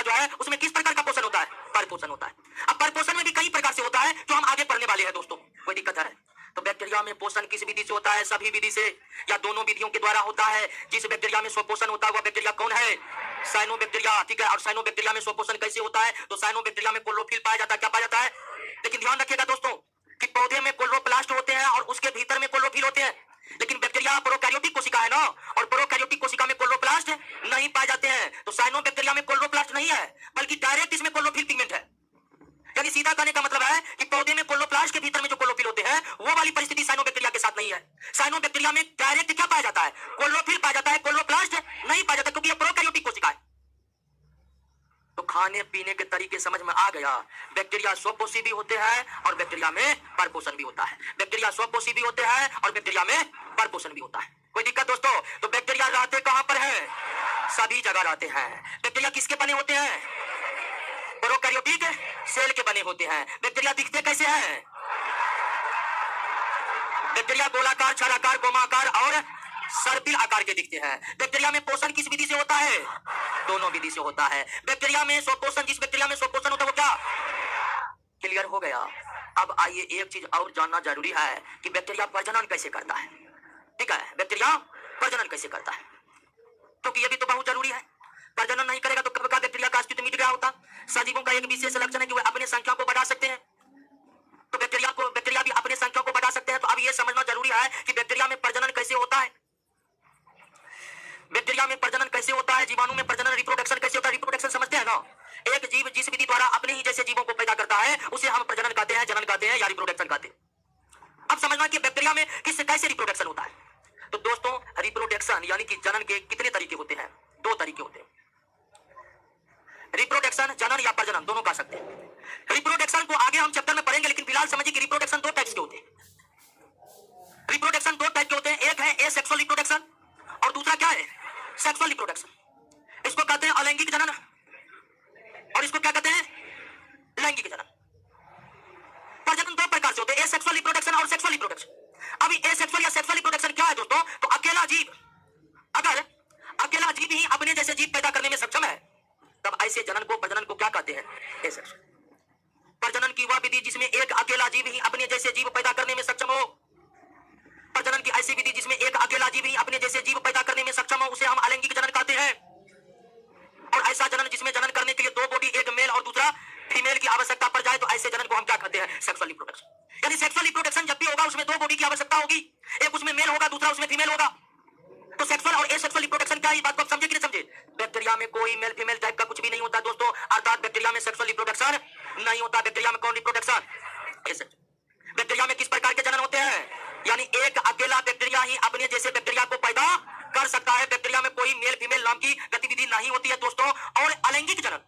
जो है उसमें किस प्रकार का पोषण होता है? परपोषण होता है। अब परपोषण में भी कई प्रकार से होता है जो हम आगे पढ़ने वाले हैं दोस्तों, कोई दिक्कत है? तो बैक्टीरिया में पोषण किस विधि से होता है? सभी विधि से या दोनों विधियों के द्वारा होता है। जिस बैक्टीरिया में स्वपोषण होता है वह बैक्टीरिया कौन है? साइनोबैक्टीरिया। ठीक है, और साइनोबैक्टीरिया में स्वपोषण कैसे होता है? तो साइनोबैक्टीरिया में क्लोरोफिल पाया जाता है। क्या पाया जाता है? लेकिन ध्यान रखिएगा दोस्तों कि पौधे में क्लोरोप्लास्ट होते हैं और उसके भीतर में क्लोरोफिल होते हैं। लेकिन बैक्टीरिया प्रोकैरियोटिक कोशिका है ना, और प्रोकैरियोटिक कोशिका में क्लोरोप्लास्ट नहीं पाए जाते हैं। तो साइनोबैक्टीरिया में क्लोरोप्लास्ट नहीं है, बल्कि डायरेक्ट इसमें क्लोरोफिल पिगमेंट है। यानी सीधा कहने का मतलब है कि पौधे में क्लोरोप्लास्ट के भीतर में जो क्लोरोफिल होते हैं वो वाली परिस्थिति साइनोबैक्टीरिया के साथ नहीं है। साइनोबैक्टीरिया में डायरेक्ट क्या पाया जाता है? क्लोरोफिल पाया जाता है, क्लोरोप्लास्ट नहीं पाया जाता, क्योंकि ये प्रोकैरियोटिक कोशिका है। तो खाने पीने के तरीके समझ में आ गया। बैक्टीरिया स्वपोषी भी होते हैं और बैक्टीरिया में परपोषण भी होता है। बैक्टीरिया स्वपोषी भी होते हैं और बैक्टीरिया में परपोषण भी होता है। कोई दिक्कत दोस्तों? तो बैक्टीरिया रहते कहां पर है? सभी जगह रहते हैं। बैक्टीरिया किसके बने होते हैं? प्रोकैरियोटिक सेल के बने होते हैं। बैक्टीरिया दिखते कैसे हैं? बैक्टीरिया गोलाकार, छलाकार, गोमाकार और सर्पिल आकार के दिखते हैं। बैक्टीरिया में पोषण किस विधि से होता है? दोनों विधि से होता है। बैक्टीरिया में स्वपोषण, जिस बैक्टीरिया में स्वपोषण होता है वो क्या? क्लियर हो गया। अब आइए एक चीज और जानना जरूरी है कि बैक्टीरिया प्रजनन कैसे करता है। ठीक है, बैक्टीरिया प्रजनन कैसे करता है, क्योंकि ये भी तो बहुत जरूरी है। प्रजनन नहीं करेगा तो कब का बैक्टीरिया का अस्तित्व मिट गया होता। सजीवों का एक विशेष लक्षण है कि वे अपने संख्या को बढ़ा सकते हैं, तो बैक्टीरिया भी अपने संख्या को बढ़ा सकते हैं। तो अब ये समझना जरूरी है कि बैक्टीरिया में प्रजनन कैसे होता है। बैक्टीरिया में प्रजनन कैसे होता है, जीवाणु में प्रजनन, रिप्रोडक्शन कैसे होता है। रिप्रोडक्शन समझते हैं ना? एक जीव जिस विधि द्वारा अपने ही जैसे जीवों को पैदा करता है उसे हम प्रजनन कहते हैं, जनन कहते हैं या रिप्रोडक्शन कहते हैं। अब समझना कि बैक्टीरिया में कैसे रिप्रोडक्शन होता है। तो दोस्तों, रिप्रोडक्शन यानी कि जनन के कितने तरीके होते हैं? दो तरीके होते हैं। रिप्रोडक्शन, जनन या प्रजनन दोनों कह सकते हैं। रिप्रोडक्शन को आगे हम चैप्टर में पढ़ेंगे, लेकिन फिलहाल समझिए कि रिप्रोडक्शन दो टाइप्स के होते हैं। रिप्रोडक्शन दो टाइप के होते हैं। एक है एसेक्सुअल रिप्रोडक्शन और दूसरा क्या है? Sexual reproduction. इसको कहते हैं अलैंगिक जनन और इसको क्या कहते हैं? लैंगिक जनन। प्रजनन दो प्रकार से होते हैं, एसेक्सुअल रिप्रोडक्शन और सेक्सुअल रिप्रोडक्शन। अभी एसेक्सुअल या सेक्सुअल रिप्रोडक्शन क्या है दोस्तों? तो अकेला जीव, अगर अकेला जीव ही अपने जैसे जीव पैदा करने में सक्षम है तब ऐसे जनन को, प्रजनन को क्या कहते हैं? एसेक्सुअल। प्रजनन की वह विधि जिसमें एक अकेला जीव ही अपने जैसे जीव पैदा करने में सक्षम हो, प्रजनन की ऐसी विधि जिसमें एक अकेला जीव ही अपने जैसे जीव पैदा करने में सक्षम हो, उसे हम अलैंगिक जनन कहते हैं। और ऐसा जनन जिसमें जनन करने के लिए दो बॉडी, एक मेल और दूसरा फीमेल की आवश्यकता पड़ जाए, तो ऐसे जनन को हम क्या कहते हैं? Sexual reproduction. यानी सेक्सुअल रिप्रोडक्शन जब भी होगा उसमें दो बॉडी की आवश्यकता होगी, एक उसमें मेल होगा, दूसरा उसमें फीमेल होगा। तो सेक्सुअल और एसेक्सुअल रिप्रोडक्शन क्या है, इस बात को आप समझे कि नहीं समझे? बैक्टीरिया में कोई मेल फीमेल टाइप का कुछ भी नहीं होता दोस्तों, अर्थात बैक्टीरिया में सेक्सुअल रिप्रोडक्शन नहीं होता। बैक्टीरिया में कौन रिप्रोडक्शन? एसेक्सुअल। बैक्टीरिया में किस प्रकार के जनन होते हैं? यानी एक अकेला बैक्टीरिया ही अपने जैसे बैक्टीरिया को पैदा कर सकता है। बैक्टीरिया में कोई मेल फीमेल नाम की गतिविधि नहीं होती है दोस्तों। और अलैंगिक जनन,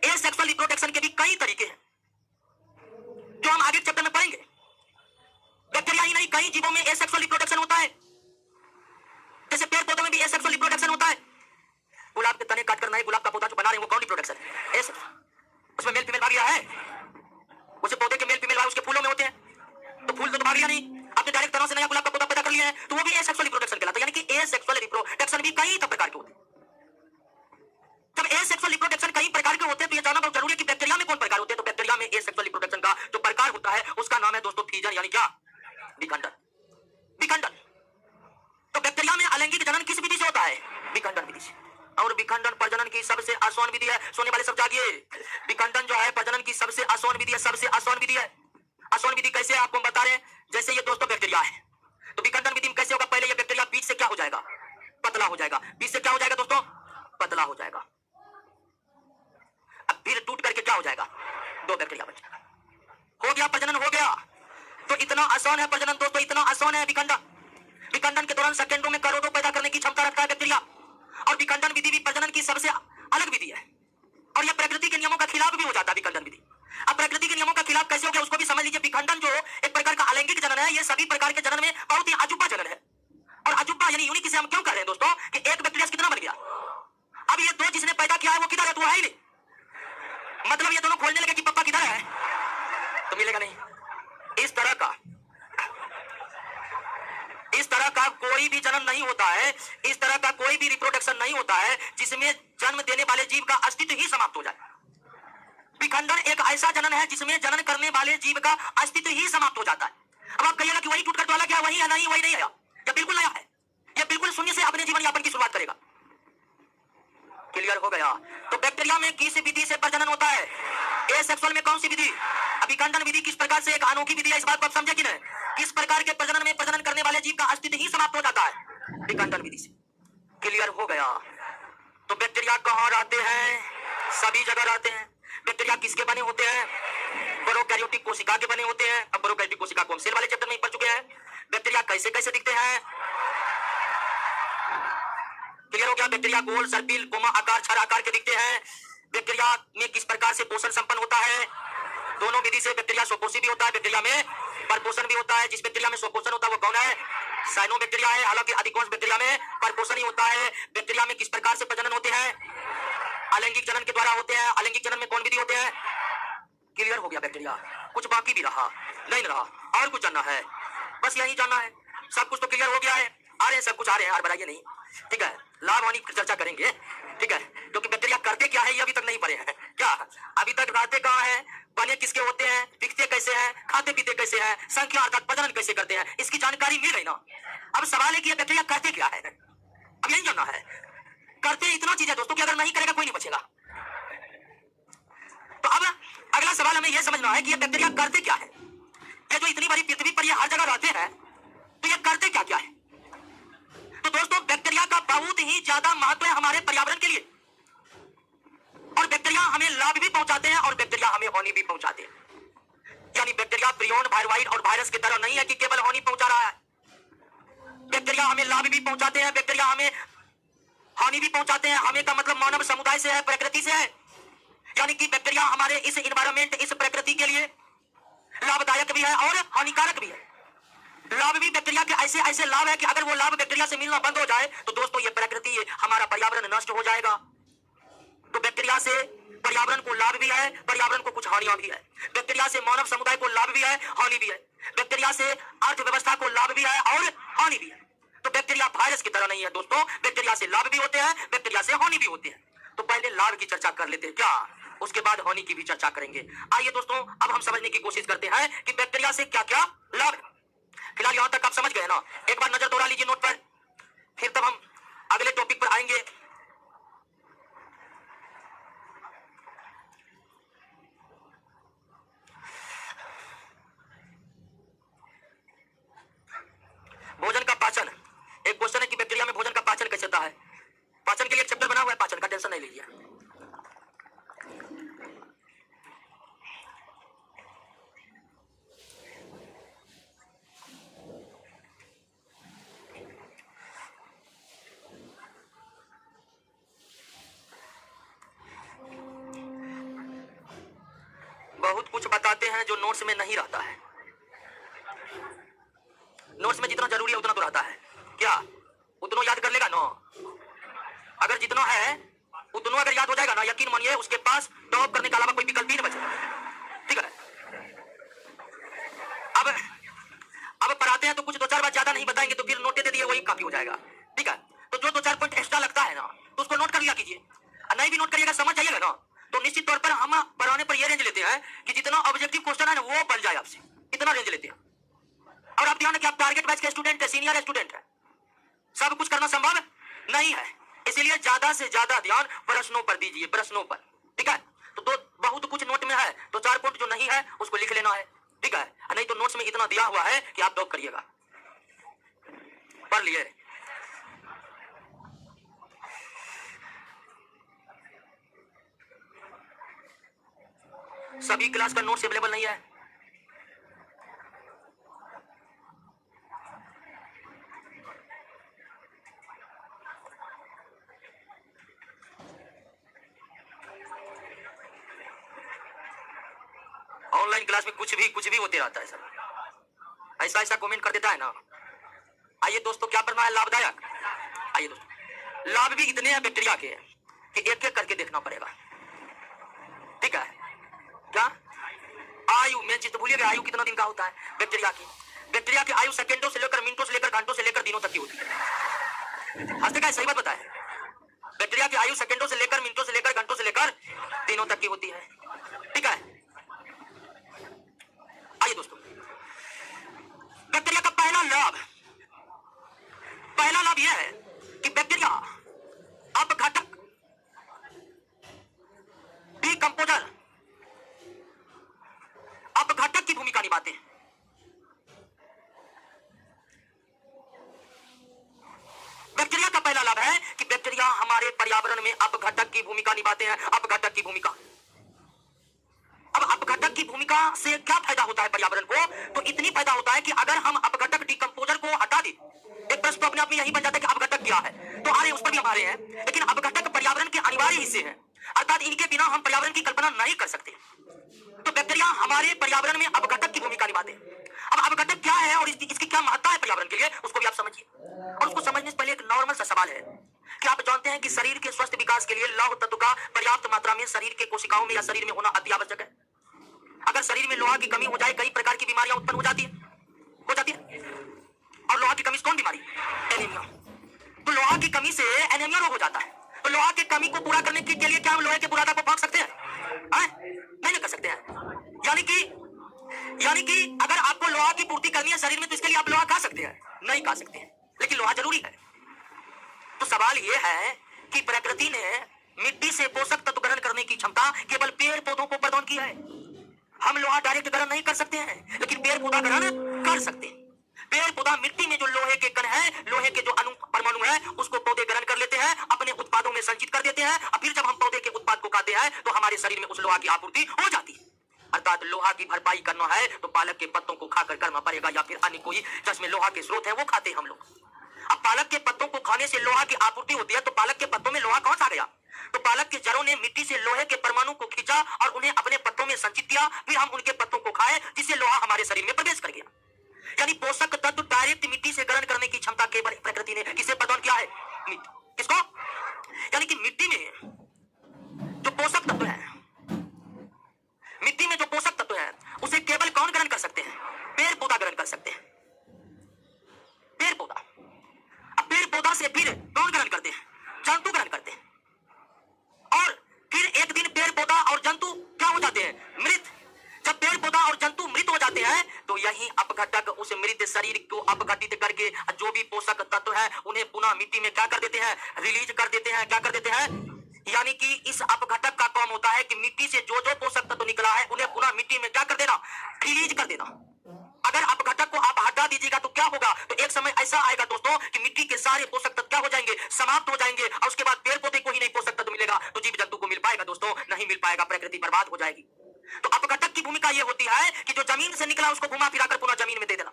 एसेक्सुअल रिप्रोडक्शन के भी कई तरीके हैं जो हम आगे चैप्टर में पढ़ेंगे। बैक्टीरिया ही नहीं, कई जीवों में एसेक्सुअल रिप्रोडक्शन होता है। जैसे पेड़ पौधों में भी एसेक्सुअल रिप्रोडक्शन होता है। गुलाब के तने काटकर नए गुलाब का पौधा जो बना रहे हैं वो कौन रिप्रोडक्शन है? उसमें मेल फीमेल भाग गया है। उसे पौधे के मेल फीमेल भाग उसके फूलों में होते हैं, तो फूल तो भाग गया नहीं, आपने डायरेक्ट तनों से नया गुलाब का पौधा पैदा कर लिया है, तो वो भी एसेक्सुअल रिप्रोडक्शन कहलाता है। यानी कि एसेक्सुअल रिप्रोडक्शन भी कई प्रकार के होते हैं। जब एसेक्सुअल रिप्रोडक्शन कई प्रकार के होते हैं तो ये जानना बहुत जरूरी है कि बैक्टीरिया में कौन प्रकार होते हैं। तो बैक्टीरिया में एसेक्सुअल रिप्रोडक्शन का जो प्रकार होता है उसका नाम है दोस्तों फीजन, यानी क्या? विखंडन। विखंडन। तो बैक्टीरिया में अलैंगिक जनन किस विधि से होता है? विखंडन विधि से। और विखंडन प्रजनन की सबसे आसान विधि है। सोने वाले सब जागिए, विखंडन जो है प्रजनन की सबसे आसान विधि है, सबसे आसान विधि है। आसान विधि कैसे है आपको बता रहे हैं। जैसे ये दोस्तों बैक्टीरिया है, तो विखंडन विधि में कैसे होगा? पहले ये बैक्टीरिया बीच से क्या हो जाएगा? पतला हो जाएगा। बीच से क्या हो जाएगा दोस्तों? पतला हो जाएगा। अब फिर टूट करके क्या हो जाएगा? दो बैक्टीरिया बन जाएगा। हो गया प्रजनन, हो गया। तो इतना आसान है प्रजनन दोस्तों, इतना आसान है विखंडन। विखंडन के दौरान सेकंडों में करोड़ों पैदा करने की क्षमता रखता है बैक्टीरिया। और विखंडन विधि भी प्रजनन की सबसे अलग विधि है और यह प्रकृति के नियमों का खिलाफ भी हो जाता है विखंडन विधि। अब प्रकृति के नियमों का खिलाफ कैसे हो गया उसको भी समझ लीजिए। विखंडन जो एक प्रकार का अलैंगिक जनन है, ये सभी प्रकार के जनन में बहुत ही अजूबा जनन है। और अजूबा यानी यूनिक इसे हम क्यों कह रहे हैं दोस्तों कि एक बैक्टीरिया कितना बन गया। अब ये दो जिसने पैदा किया है वो किधर है? तो है ही नहीं। मतलब ये दोनों खोलने लगे कि पापा किधर है, तो मिलेगा नहीं। इस तरह का कोई भी जनन नहीं होता है, इस तरह का कोई भी रिप्रोडक्शन नहीं होता है जिसमें जन्म देने वाले जीव का अस्तित्व ही समाप्त हो जाए। विखंडन एक ऐसा जनन है जिसमें जनन करने वाले जीव का अस्तित्व ही समाप्त हो जाता है। अब आप कहिएगा कि वही टूटकर वाला क्या वही है? नहीं, वही नहीं है, यह बिल्कुल नया है। यह बिल्कुल शून्य से अपने जीवन यापन की शुरुआत करेगा। क्लियर हो गया? तो बैक्टीरिया में किस विधि से प्रजनन होता है? एसेक्सुअल में कौन सी विधि? विखंडन विधि किस प्रकार से एक अनोखी विधि है, इस बात को आप समझे कि नहीं? किस प्रकार के प्रजनन में प्रजनन करने वाले जीव का अस्तित्व ही समाप्त हो जाता है? विखंडन विधि से। क्लियर हो गया? तो बैक्टीरिया कहाँ रहते हैं? सभी जगह रहते हैं। बैक्टीरिया किसके बने होते हैं? प्रोकैरियोटिक कोशिका के बने होते हैं। अब प्रोकैरियोटिक कोशिका को हम सेल वाले चैप्टर में पढ़ चुके हैं। बैक्टीरिया कैसे कैसे दिखते हैं? क्लियर हो गया? बैक्टीरिया गोल, सर्पिल, कोमा आकार, छड़ आकार के दिखते हैं। बैक्टीरिया में किस प्रकार से पोषण संपन्न होता है? दोनों विधि से। बैक्टीरिया स्वपोषी भी होता है, बैक्टीरिया में परपोषण भी होता है। जिस बैक्टीरिया में स्वपोषण होता है वो कौन है? साइनोबैक्टीरिया है। हालांकि अधिकांश बैक्टीरिया में परपोषण ही होता है। बैक्टीरिया में किस प्रकार से प्रजनन होते हैं? अलैंगिक जनन के द्वारा होते हैं। अलैंगिक जनन में कौन विधि होते हैं? क्लियर हो गया? बैक्टीरिया कुछ बाकी भी रहा? नहीं रहा। और कुछ जानना है? बस यही जानना है। सब कुछ तो क्लियर हो गया है। आ रहे हैं, सब कुछ आ रहे हैं, और बढ़ाइए नहीं। ठीक है, लाभ हानि की चर्चा करेंगे। ठीक है, क्योंकि बैक्टीरिया करते क्या है ये अभी तक नहीं पढ़े हैं। क्या अभी तक रहते कहाँ हैं, बने किसके होते हैं, दिखते कैसे हैं, खाते पीते कैसे हैं, संख्या अर्थात प्रजनन कैसे करते हैं, इसकी जानकारी मिल गई ना। अब सवाल है कि ये बैक्टीरिया करते क्या है, अब यही जानना है। करते इतना चीज है दोस्तों कि अगर नहीं करेगा कोई नहीं बचेगा। तो अब अगला सवाल हमें यह समझना है कि ये बैक्टीरिया करते क्या है। ये जो इतनी बड़ी पृथ्वी पर ये हर जगह रहते हैं, तो ये करते क्या क्या है? तो दोस्तों बैक्टीरिया का बहुत ही ज्यादा महत्व है हमारे पर्यावरण के लिए। और बैक्टीरिया हमें लाभ भी पहुंचाते हैं और बैक्टीरिया हमें हानि भी पहुंचाते हैं। यानी बैक्टीरिया प्रियन, वायरवाइड और वायरस की तरह नहीं है कि केवल हानि पहुंचा रहा है। बैक्टीरिया हमें लाभ भी पहुंचाते हैं, बैक्टीरिया हमें हानि भी पहुंचाते हैं। हमें का मतलब मानव समुदाय से है, प्रकृति से है। यानी कि बैक्टीरिया हमारे इस एनवायरमेंट, इस प्रकृति के लिए लाभदायक भी है और हानिकारक भी है। लाभ भी बैक्टीरिया के ऐसे ऐसे लाभ है कि अगर वो लाभ बैक्टीरिया से मिलना बंद हो जाए तो दोस्तों ये प्रकृति, ये हमारा पर्यावरण नष्ट हो जाएगा। तो बैक्टीरिया से पर्यावरण को लाभ भी है, पर्यावरण को कुछ हानियां भी है। बैक्टीरिया से मानव समुदाय को लाभ भी है, हानि भी है। बैक्टीरिया से अर्थव्यवस्था को लाभ भी है और हानि भी है। तो बैक्टीरिया वायरस की तरह नहीं है दोस्तों, बैक्टीरिया से लाभ भी होते हैं, बैक्टीरिया से हानि भी होते हैं। तो पहले लाभ की चर्चा कर लेते हैं क्या, उसके बाद हानि की भी चर्चा करेंगे। आइए दोस्तों अब हम समझने की कोशिश करते हैं कि बैक्टीरिया से क्या क्या लाभ है। फिलहाल यहां तक आप समझ गए ना? एक बार नजर दौड़ा लीजिए नोट पर, फिर तब हम अगले टॉपिक पर आएंगे। भोजन का पाचन, एक क्वेश्चन है कि बैक्टीरिया में भोजन का पाचन कैसे होता है। पाचन के लिए एक चैप्टर बना हुआ है, पाचन का टेंशन नहीं लीजिए। बहुत कुछ बताते हैं जो नोट्स में नहीं रहता है। नोट्स में जितना जरूरी है उतना तो रहता है। क्या उतना याद कर लेगा ना? अगर जितना है उतना अगर याद हो जाएगा ना, यकीन मानिए उसके पास टॉप करने के अलावा कोई विकल्प ही नहीं बचेगा। ठीक है, अब पढ़ाते हैं तो कुछ दो चार बात ज्यादा नहीं बताएंगे तो फिर नोट दे दिए वही काफी हो जाएगा। ठीक है, तो जो दो चार पॉइंट एक्स्ट्रा लगता है ना तो उसको नोट कर लिया कीजिए। नहीं भी नोट करिएगा, समझ जाइएगा ना, तो निश्चित तौर पर हम पढ़ाने पर यह रेंज लेते हैं कि जितना ऑब्जेक्टिव क्वेश्चन है ना वो बन जाए आपसे, इतना रेंज लेते हैं। और आप ध्यान रखिए, आप टारगेट बैच के स्टूडेंट है, सीनियर स्टूडेंट है, सब कुछ करना संभव नहीं है, इसलिए ज्यादा से ज्यादा ध्यान प्रश्नों पर दीजिए, प्रश्नों पर। ठीक है, तो बहुत कुछ नोट में है, तो चार पॉइंट जो नहीं है उसको लिख लेना है। ठीक है, नहीं तो नोट्स में इतना दिया हुआ है कि आप टॉप करिएगा। पढ़ लिए? सभी क्लास का नोट्स अवेलेबल नहीं है। ऑनलाइन क्लास में कुछ भी होते रहता है सर, ऐसा ऐसा कमेंट कर देता है ना। आइए दोस्तों क्या पढ़ना है, लाभदायक। आइए दोस्तों, लाभ भी इतने हैं बैक्टीरिया के कि एक एक करके देखना पड़ेगा। ठीक है, क्या आयु में जित भूलिएगा, आयु कितना दिन का होता है बैक्टीरिया की? बैक्टीरिया की आयु सेकंडों से लेकर मिनटों से लेकर घंटों से लेकर दिनों तक की होती है। हंसते का सही बात बताए, बैक्टीरिया की आयु सेकंडों से लेकर मिनटों से लेकर घंटों से लेकर दिनों तक की होती है। ठीक है, आइए दोस्तों, बैक्टीरिया का पहला लाभ यह है कि बैक्टीरिया अपघटक, डीकंपोजर, अपघटक की भूमिका निभाते हैं। बैक्टीरिया का पहला लाभ है कि बैक्टीरिया हमारे पर्यावरण में अपघटक की भूमिका निभाते हैं, अपघटक की भूमिका। अब अपघटक की भूमिका से क्या फायदा होता है पर्यावरण को? तो इतनी फायदा होता है कि अगर हम अपघटक डिकम्पोजर को हटा दें, एक प्रश्न तो अपने आप में यही बन जाता है कि अपघटक क्या है, तो आ रहे उस पर भी हम आ रहे हैं, लेकिन अपघटक पर्यावरण के अनिवार्य हिस्से हैं, अर्थात इनके बिना हम पर्यावरण की कल्पना नहीं कर सकते। तो बैक्टीरिया हमारे पर्यावरण में अपघटक की भूमिका निभाते हैं। अब अपघटक क्या है और इसकी क्या महत्ता है पर्यावरण के लिए, उसको भी आप समझिए। और उसको समझने से पहले एक नॉर्मल सा सवाल है कि आप जानते हैं कि शरीर के स्वस्थ विकास के लिए लौह तत्व का पर्याप्त मात्रा में शरीर के कोशिकाओं में या शरीर में होना अति आवश्यक है। अगर शरीर में लोहा की कमी हो जाए, कई प्रकार की बीमारियां उत्पन्न हो जाती है। और लोहा की कमी से कौन बीमारी? एनीमिया। तो लोहा की कमी से एनीमिया रोग हो जाता है। तो लोहा की कमी को पूरा करने के लिए क्या हम लोहे के बुरादा को फेंक सकते हैं? नहीं कर सकते हैं। यानी कि अगर आपको लोहा की पूर्ति करनी है शरीर में, तो इसके लिए आप लोहा खा सकते हैं? नहीं खा सकते हैं, लेकिन लोहा जरूरी है। तो सवाल यह है कि प्रकृति ने मिट्टी से पोषक तत्व ग्रहण करने की क्षमता केवल पेड़ पौधों को प्रदान की है। हम लोहा डायरेक्ट ग्रहण नहीं कर सकते हैं, लेकिन पेड़ पौधा ग्रहण कर सकते हैं। पेड़ पौधा मिट्टी में जो लोहे के कण है, लोहे के जो अणु परमाणु है, उसको पौधे ग्रहण कर लेते हैं, अपने उत्पादों में संचित कर देते हैं, और फिर जब हम पौधे के उत्पाद को खाते हैं तो हमारे शरीर में उस लोहा की आपूर्ति हो जाती है। अर्थात लोहा की भरपाई करना है तो पालक के पत्तों को खाकर करना पड़ेगा, या फिर अन्य कोई जिसमें लोहा के स्रोत है वो खाते हैं हम लोग। अब पालक के पत्तों को खाने से लोहा की आपूर्ति होती है, तो पालक के पत्तों में लोहा कहां से आ गया? तो पालक के जड़ों ने मिट्टी से लोहे के परमाणु को खींचा और उन्हें अपने पत्तों में संचित किया, फिर हम उनके पत्तों को खाए, जिससे लोहा हमारे शरीर में प्रवेश कर गया। यानी पोषक तत्व डायरेक्ट मिट्टी से ग्रहण करने की क्षमता केवल प्रकृति ने किसे प्रदान किया है? किसको? यानी कि मिट्टी में जो पोषक तत्व है, मिट्टी में जो पोषक तत्व है उसे केवल कौन ग्रहण कर सकते हैं? पेड़ पौधा ग्रहण कर सकते हैं। पेड़ पौधा। अब पेड़ पौधा से फिर कौन ग्रहण करते हैं? जंतु ग्रहण करते हैं। और फिर एक दिन पेड़ पौधा और जंतु क्या हो जाते हैं? मृत। जब पेड़ पौधा और जंतु मृत हो जाते हैं तो यही अपघटक उस मृत शरीर को अपघटित करके जो भी पोषक तत्व है उन्हें पुनः मिट्टी में क्या कर देते हैं? रिलीज कर देते हैं। क्या कर देते हैं? यानी कि इस अपघटक का काम होता है कि मिट्टी से जो जो पोषक तत्व निकला है उन्हें पुनः मिट्टी में क्या कर देना? रिलीज कर देना। अगर अपघटक को आप हटा दीजिएगा तो क्या होगा? तो एक समय ऐसा आएगा दोस्तों कि मिट्टी के सारे पोषक तत्व क्या हो जाएंगे? समाप्त हो जाएंगे, और उसके बाद पेड़ पौधे को ही नहीं पोषक तत्व मिलेगा तो जीव जंतु को मिल पाएगा? दोस्तों नहीं मिल पाएगा, प्रकृति बर्बाद हो जाएगी। तो अपघटक की भूमिका यह होती है कि जो जमीन से निकला उसको घुमा फिराकर पुनः जमीन में दे देना।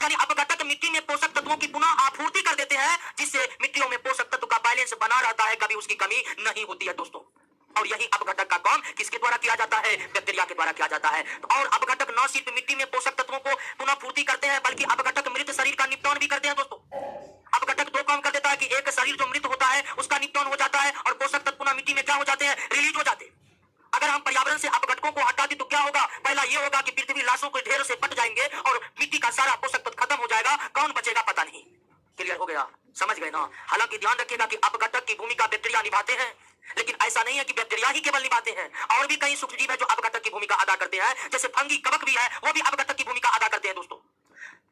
यानी अपघटक मिट्टी में पोषक तत्वों की पुनः आपूर्ति कर देते हैं, जिससे मिट्टियों में पोषक तत्व का बैलेंस बना रहता है, कभी उसकी कमी नहीं होती है दोस्तों। और यही अपघटक का काम किसके द्वारा किया जाता है? बैक्टीरिया के द्वारा किया जाता है। तो और अपघटक न सिर्फ मिट्टी में पोषक तत्वों को पुनः पूर्ति करते हैं, बल्कि अपघटक मृत शरीर का निपटान भी करते हैं दोस्तों। अपघटक दो काम कर देता है कि एक शरीर जो मृत होता है उसका निपटान हो जाता है, और पोषक तत्व पुनः मिट्टी में क्या हो जाते हैं? रिलीज हो जाते हैं। अगर हम पर्यावरण से अपघटकों को हटा दें तो क्या होगा? पहला यह होगा कि पृथ्वी लाशों के ढेर से पट जाएंगे और मिट्टी का सारा पोषक तत्व खत्म हो जाएगा। कौन बचेगा पता नहीं। क्लियर हो गया? समझ गए ना? हालांकि ध्यान रखिएगा कि अपघटक की भूमिका बैक्टीरिया निभाते हैं, लेकिन ऐसा नहीं है कि बैक्टीरिया ही केवल निभाते हैं, और भी कई सूक्ष्मजीव है जो अपघटक की भूमिका अदा करते हैं, जैसे फंगी, कवक भी है, वो भी अपघटक की भूमिका अदा करते हैं दोस्तों।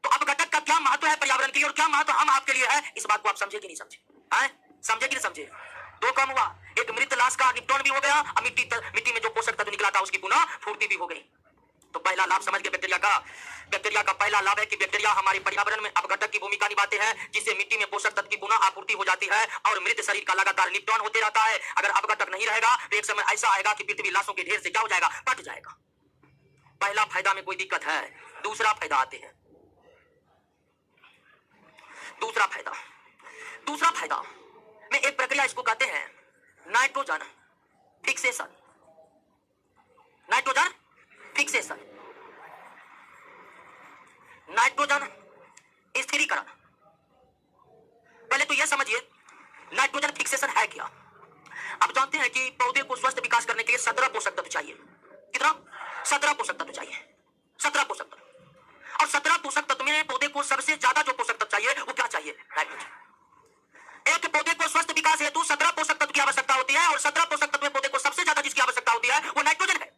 तो अपघटक का क्या महत्व है पर्यावरण के लिए और क्या महत्व हम आपके लिए है, इस बात को आप समझे कि नहीं समझे? समझे कि नहीं समझे? दो काम हुआ, एक मृत लाश का निपटान भी हो गया, और मिट्टी में जो पोषक तत्व निकला था उसकी पुनः पूर्ति भी हो गई। तो पहला लाभ समझ के बैक्टीरिया का पहला लाभ है कि बैक्टीरिया हमारे पर्यावरण में अपघटक की भूमिका निभाते हैं, जिससे मिट्टी में पोषक तत्व की पुनः आपूर्ति हो जाती है और मृत शरीर का लगातार निपटान होते रहता है। अगर अपघटक नहीं रहेगा तो एक समय ऐसा आएगा कि पृथ्वी लाशों के ढेर से क्या हो जाएगा? पट जाएगा। पहला फायदा में कोई दिक्कत है? दूसरा फायदा आते हैं। दूसरा फायदा में एक प्रक्रिया, इसको कहते हैं nitrogen fixation. Nitrogen fixation, nitrogen स्थिरीकरण। पहले तो यह समझिए नाइट्रोजन फिक्सेशन है क्या। आप जानते हैं कि पौधे को स्वस्थ विकास करने के लिए 17 पोषक तत्व चाहिए। कितना? 17 पोषक तत्व चाहिए। 17 पोषक तत्व। और 17 पोषक तत्व में पौधे को सबसे ज्यादा जो पोषक तत्व चाहिए वो क्या चाहिए? नाइट्रोजन। एक पौधे को स्वस्थ विकास हेतु 17 पोषक तत्व की आवश्यकता होती है, और 17 पोषक तत्व में पौधे को सबसे ज्यादा जिसकी आवश्यकता होती है वो नाइट्रोजन है।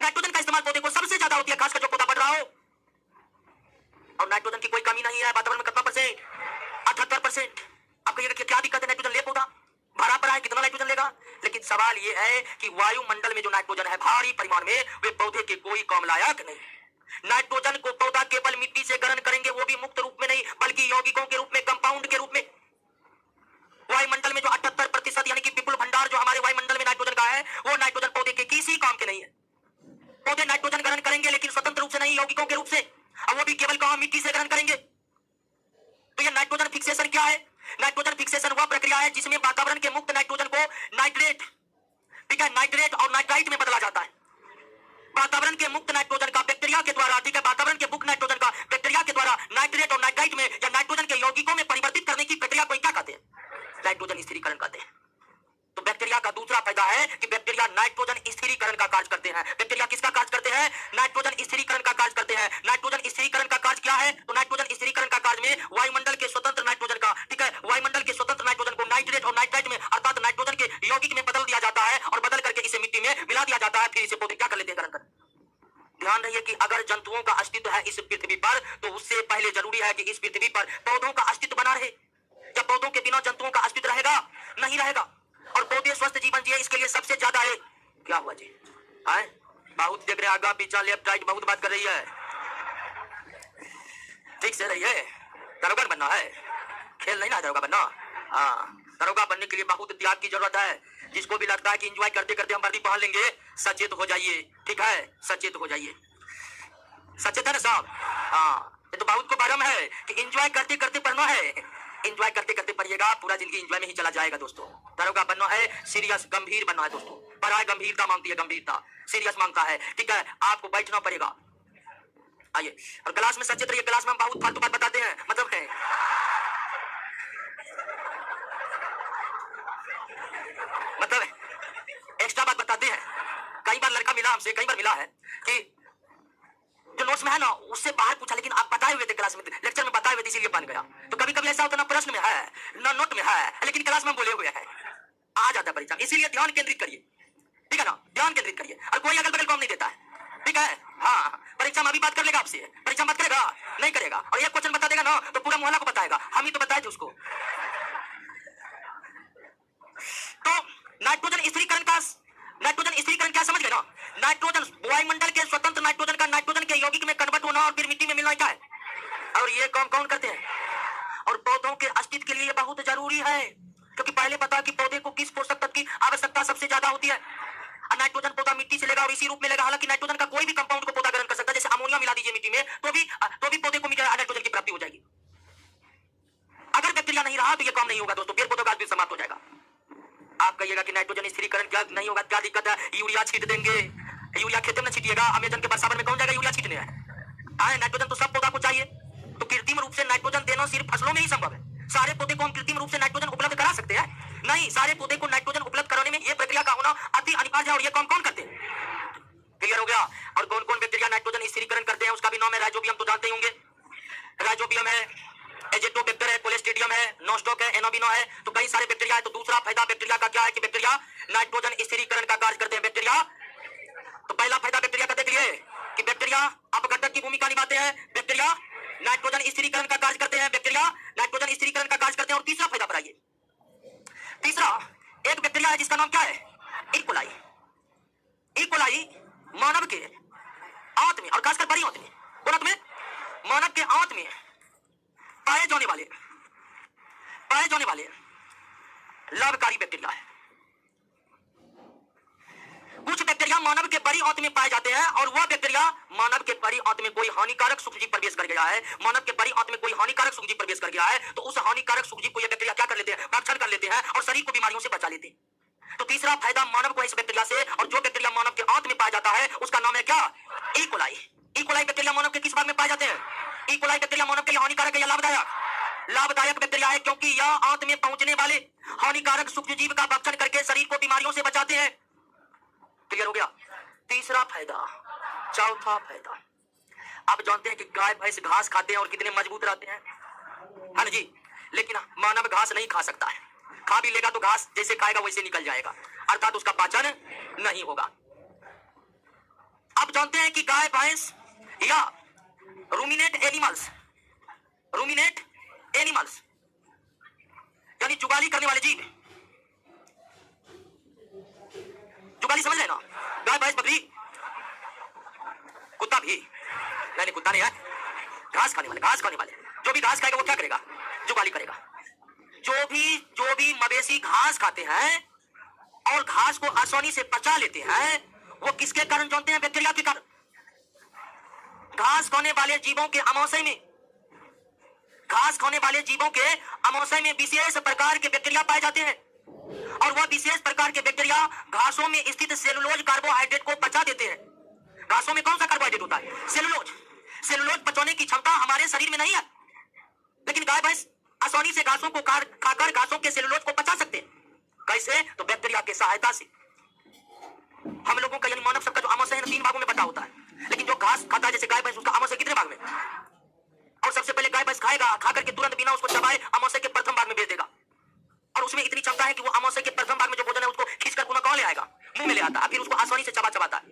नाइट्रोजन का इस्तेमाल पौधे को सबसे ज्यादा होती है, खासकर जो पौधा बढ़ रहा हो। और नाइट्रोजन की कोई कमी नहीं है वातावरण में। कितना परसेंट? 78%। आप कहिएगा क्या दिक्कत है, नाइट्रोजन ले पौधा भरा पड़ा है, कितना नाइट्रोजन लेगा? लेकिन सवाल यह है कि वायुमंडल में जो नाइट्रोजन है भारी परिमाण में, वे पौधे के कोई काम लायक नहीं। नाइट्रोजन को पौधा केवल मिट्टी से ग्रहण करेंगे, वो भी मुक्त रूप में नहीं बल्कि यौगिकों के रूप में, कंपाउंड के रूप में। वायुमंडल में जो 78% यानी कि विपुल है वो नाइट्रोजन पौधे के किसी काम के नहीं है। पौधे नाइट्रोजन ग्रहण करेंगे लेकिन स्वतंत्र रूप से नहीं, यौगिकों के रूप से, और वो भी केवल कहां, मिट्टी से ग्रहण करेंगे। तो ये नाइट्रोजन फिक्सेशन क्या है? नाइट्रोजन फिक्सेशन वह प्रक्रिया है जिसमें वातावरण के मुक्त नाइट्रोजन को नाइट्रेट, ठीक है, नाइट्रेट और नाइट्राइट में बदला जाता है। वातावरण के मुक्त नाइट्रोजन का बैक्टीरिया के द्वारा, ठीक है, वातावरण के मुक्त नाइट्रोजन का बैक्टीरिया के द्वारा नाइट्रेट और नाइट्राइट में या नाइट्रोजन के यौगिकों में परिवर्तित करने की प्रक्रिया को क्या कहते हैं? नाइट्रोजन स्थिरीकरण कहते हैं। तो बैक्टीरिया का दूसरा फायदा है कि बैक्टीरिया नाइट्रोजन स्थिरीकरण का कार्य करते हैं। बैक्टीरिया किसका कार्य करते हैं? नाइट्रोजन स्थिरीकरण का कार्य करते हैं। नाइट्रोजन स्थिरीकरण का कार्य क्या है? तो नाइट्रोजन स्थिरीकरण का कार्य में वायुमंडल के स्वतंत्र नाइट्रोजन का, ठीक है, वायुमंडल के स्वतंत्र नाइट्रोजन को नाइट्रेट और नाइट्राइट में अर्थात नाइट्रोजन के यौगिक में बदल दिया जाता है और बदल करके इसे मिट्टी में मिला दिया जाता है। फिर इसे पौधे क्या कर लेते हैं? ग्रहण कर। ध्यान रहिए कि अगर जंतुओं का अस्तित्व है इस पृथ्वी पर तो उससे पहले जरूरी है कि इस पृथ्वी पर पौधों का अस्तित्व बना रहे। जब पौधों के बिना जंतुओं का अस्तित्व रहेगा नहीं रहेगा। और पौधे स्वस्थ जीवन जिए इसके लिए सबसे ज्यादा है क्या हुआ जी? आए बहुत देख रहे, आगा पीछा लेफ्ट राइट बहुत बात कर रही है, ठीक से रही है। दरोगा बनना है, खेल नहीं ना दरोगा बनना। हाँ, दरोगा बनने के लिए बहुत त्याग की जरूरत है। जिसको भी लगता है कि एंजॉय करते करते हम वर्दी पहन लेंगे, सचेत हो जाइए, ठीक है, सचेत हो जाइए। सचेत है ना साहब? हाँ, ये तो बहुत को भरम है कि एंजॉय करते करते पढ़ना है। एंजॉय करते करते पढ़िएगा, पूरा जिंदगी एंजॉय में ही चला जाएगा दोस्तों। दरोगा बनना है, सीरियस गंभीर बनना है दोस्तों। पढ़ाई गंभीरता मांगती है, गंभीरता सीरियस मांगता है, ठीक है, आपको बैठना पड़ेगा। आइए और क्लास में सचेत रहिए। क्लास में हम बहुत फालतू बात बताते हैं, मतलब है एक्स्ट्रा बात बताते हैं। कई बार लड़का मिला हमसे, कई बार मिला है कि जो नोट्स में है ना उससे बाहर पूछा, लेकिन आप बताए हुए थे क्लास में, लेक्चर में बताए हुए थे, इसीलिए बन गया। तो कभी कभी ऐसा होता ना प्रश्न में है ना नोट में है, लेकिन क्लास में बोले हुए हैं, आ जाता है परीक्षा। इसीलिए ध्यान केंद्रित करिए, ठीक है ना, ध्यान केंद्रित करिए। और कोई अगल बगल काम नहीं देता है, ठीक है। हाँ, परीक्षा में अभी बात कर लेगा आपसे, परीक्षा मत करेगा, नहीं करेगा, और एक क्वेश्चन बता देगा ना तो पूरा मोहल्ला को बताएगा, हम ही तो बताए थे उसको। तो नाइट्रोजन स्थिरीकरण क्या समझ गए ना? नाइट्रोजन वायुमंडल के स्वतंत्र नाइट्रोजन का नाइट्रोजन के यौगिक में कन्वर्ट होना और फिर मिट्टी में मिलना क्या है? और ये कौन कौन करते हैं? और पौधों के अस्तित्व के लिए ये बहुत जरूरी है, क्योंकि पहले पता कि पौधे को किस पोषक तत्व की आवश्यकता सबसे ज्यादा होती है। नाइट्रोजन पौधा मिट्टी से लेगा और इसी रूप में लेगा। हालांकि नाइट्रोजन का कोई भी कंपाउंड को पौधा ग्रहण कर सकता है, जैसे अमोनिया मिला दीजिए मिट्टी में तो भी पौधे को नाइट्रोजन की प्राप्ति हो जाएगी। अगर बैक्टीरिया नहीं रहा तो ये काम नहीं होगा दोस्तों, पेड़ पौधों का समाप्त हो जाएगा। आप कहिएगा कि नाइट्रोजन स्थिरीकरण क्या नहीं होगा, क्या दिक्कत है? यूरिया छीट देंगे, यूरिया खेत में छीटिएगा, अमेजन के बरसावर में कौन जाएगा यूरिया छीटने? है नाइट्रोजन तो सब पौधा को चाहिए। तो कृत्रिम रूप से नाइट्रोजन देना सिर्फ फसलों में ही संभव है। सारे पौधे को हम कृत्रिम रूप से नाइट्रोजन उपलब्ध करा सकते हैं? नहीं, सारे पौधे को नाइट्रोजन उपलब्ध कराने में यह प्रक्रिया का होना अति अनिवार्य है। और ये कौन कौन करते हैं? क्लियर हो गया? और कौन कौन बैक्टीरिया नाइट्रोजन स्थिरीकरण करते हैं उसका भी नाम है राइजोबियम, तो जानते ही होंगे। राइजोबियम है, एजेटोबैक्टर है, कोलेस्ट्रीडियम है, नोस्टॉक है, एनोबिनो है, तो कई सारे बैक्टीरिया है। तो दूसरा फायदा बैक्टीरिया का क्या है कि बैक्टीरिया नाइट्रोजन स्थिरीकरण का कार्य करते हैं। बैक्टीरिया, तो पहला फायदा बैक्टीरिया का देख लिए कि बैक्टीरिया अपघटक की भूमिका निभाते हैं। बैक्टीरिया नाइट्रोजन स्थिरीकरण का कार्य करते हैं, बैक्टीरिया नाइट्रोजन स्थिरीकरण का कार्य करते हैं। और तीसरा फायदा बताइए, तीसरा एक बैक्टीरिया है जिसका नाम क्या है? इकोलाई। इकोलाई मानव के आंत में और खासकर बड़ी आंत में, कौन आंत में? मानव के आंत में पाए जाने वाले लाभकारी बैक्टीरिया है। कुछ बैक्टीरिया मानव के बड़ी आंत में पाए जाते हैं और वह बैक्टीरिया मानव के बड़ी आंत में कोई हानिकारक सूक्ष्मजीव प्रवेश कर गया है, मानव के बड़ी आंत में कोई हानिकारक सूक्ष्मजीव प्रवेश कर गया है, तो उस हानिकारक सूक्ष्मजीव को ये बैक्टीरिया क्या कर लेते हैं? भक्षण कर लेते हैं और शरीर को बीमारियों से बचा लेते हैं। तो तीसरा फायदा मानव को इस बैक्टीरिया से, और जो बैक्टीरिया मानव के आंत में पाया जाता है उसका नाम है क्या? इकोलाई। इकोलाई बैक्टीरिया मानव के किस भाग में पाए जाते हैं? इकोलाई बैक्टीरिया मानव के लिए हानिकारक है या लाभदायक? लाभदायक बैक्टीरिया है, क्योंकि यह आंत में पहुंचने वाले हानिकारक सूक्ष्मजीव का भक्षण करके शरीर को बीमारियों से बचाते हैं। क्लियर हो गया? तीसरा फायदा। चौथा फायदा, आप जानते हैं कि गाय भैंस घास खाते हैं और कितने मजबूत रहते हैं, है ना जी? लेकिन मानव घास नहीं खा सकता है, खा भी लेगा तो घास जैसे खाएगा वैसे निकल जाएगा, अर्थात उसका पाचन नहीं होगा। आप जानते हैं कि गाय भैंस या रूमिनेट एनिमल्स यानी जुगाली करने वाले जीव, जुगाली समझ रहे ना? गाय भैंस बकरी कुत्ता भी नहीं, कुत्ता नहीं है, घास खाने वाले जो भी घास खाएगा वो क्या करेगा? जुगाली करेगा। जो भी मवेशी घास खाते हैं और घास घास को आसानी से पचा लेते हैं वो किसके कारण जानते हैं? बैक्टीरिया के कारण। घास खाने वाले जीवों के आमाशय में, घास खाने वाले जीवों के आमाशय में विशेष प्रकार के बैक्टीरिया पाए जाते हैं और वह विशेष प्रकार के बैक्टीरिया घासों में स्थित सेलुलोज कार्बोहाइड्रेट को पचा देते हैं। घासों में कौन सा कार्बोहाइड्रेट होता है? सेलुलोज। सेलुलोज पचाने की क्षमता हमारे शरीर में नहीं है, लेकिन गाय भैंस आसानी से घासों को खाकर घासों के सेलुलोज को पचा सकते हैं। कैसे? तो बैक्टीरिया की सहायता से। हम लोगों का यानी मानव सबका जो आमाशय है 3 भागों में बटा होता है, लेकिन जो घास खाता है जैसे गाय भैंस, उसका आमाशय कितने भाग में? और सबसे पहले गाय भैंस खाएगा, खाकर के तुरंत बिना उसको चबाए आमाशय के प्रथम भाग में भेज देगा और उसमें इतनी क्षमता है कि वो आमाशय के प्रथम भाग में जो भोजन है उसको खींचकर पुनः कहां ले आएगा? मुंह में ले आता है, फिर उसको आसानी से चबाता है।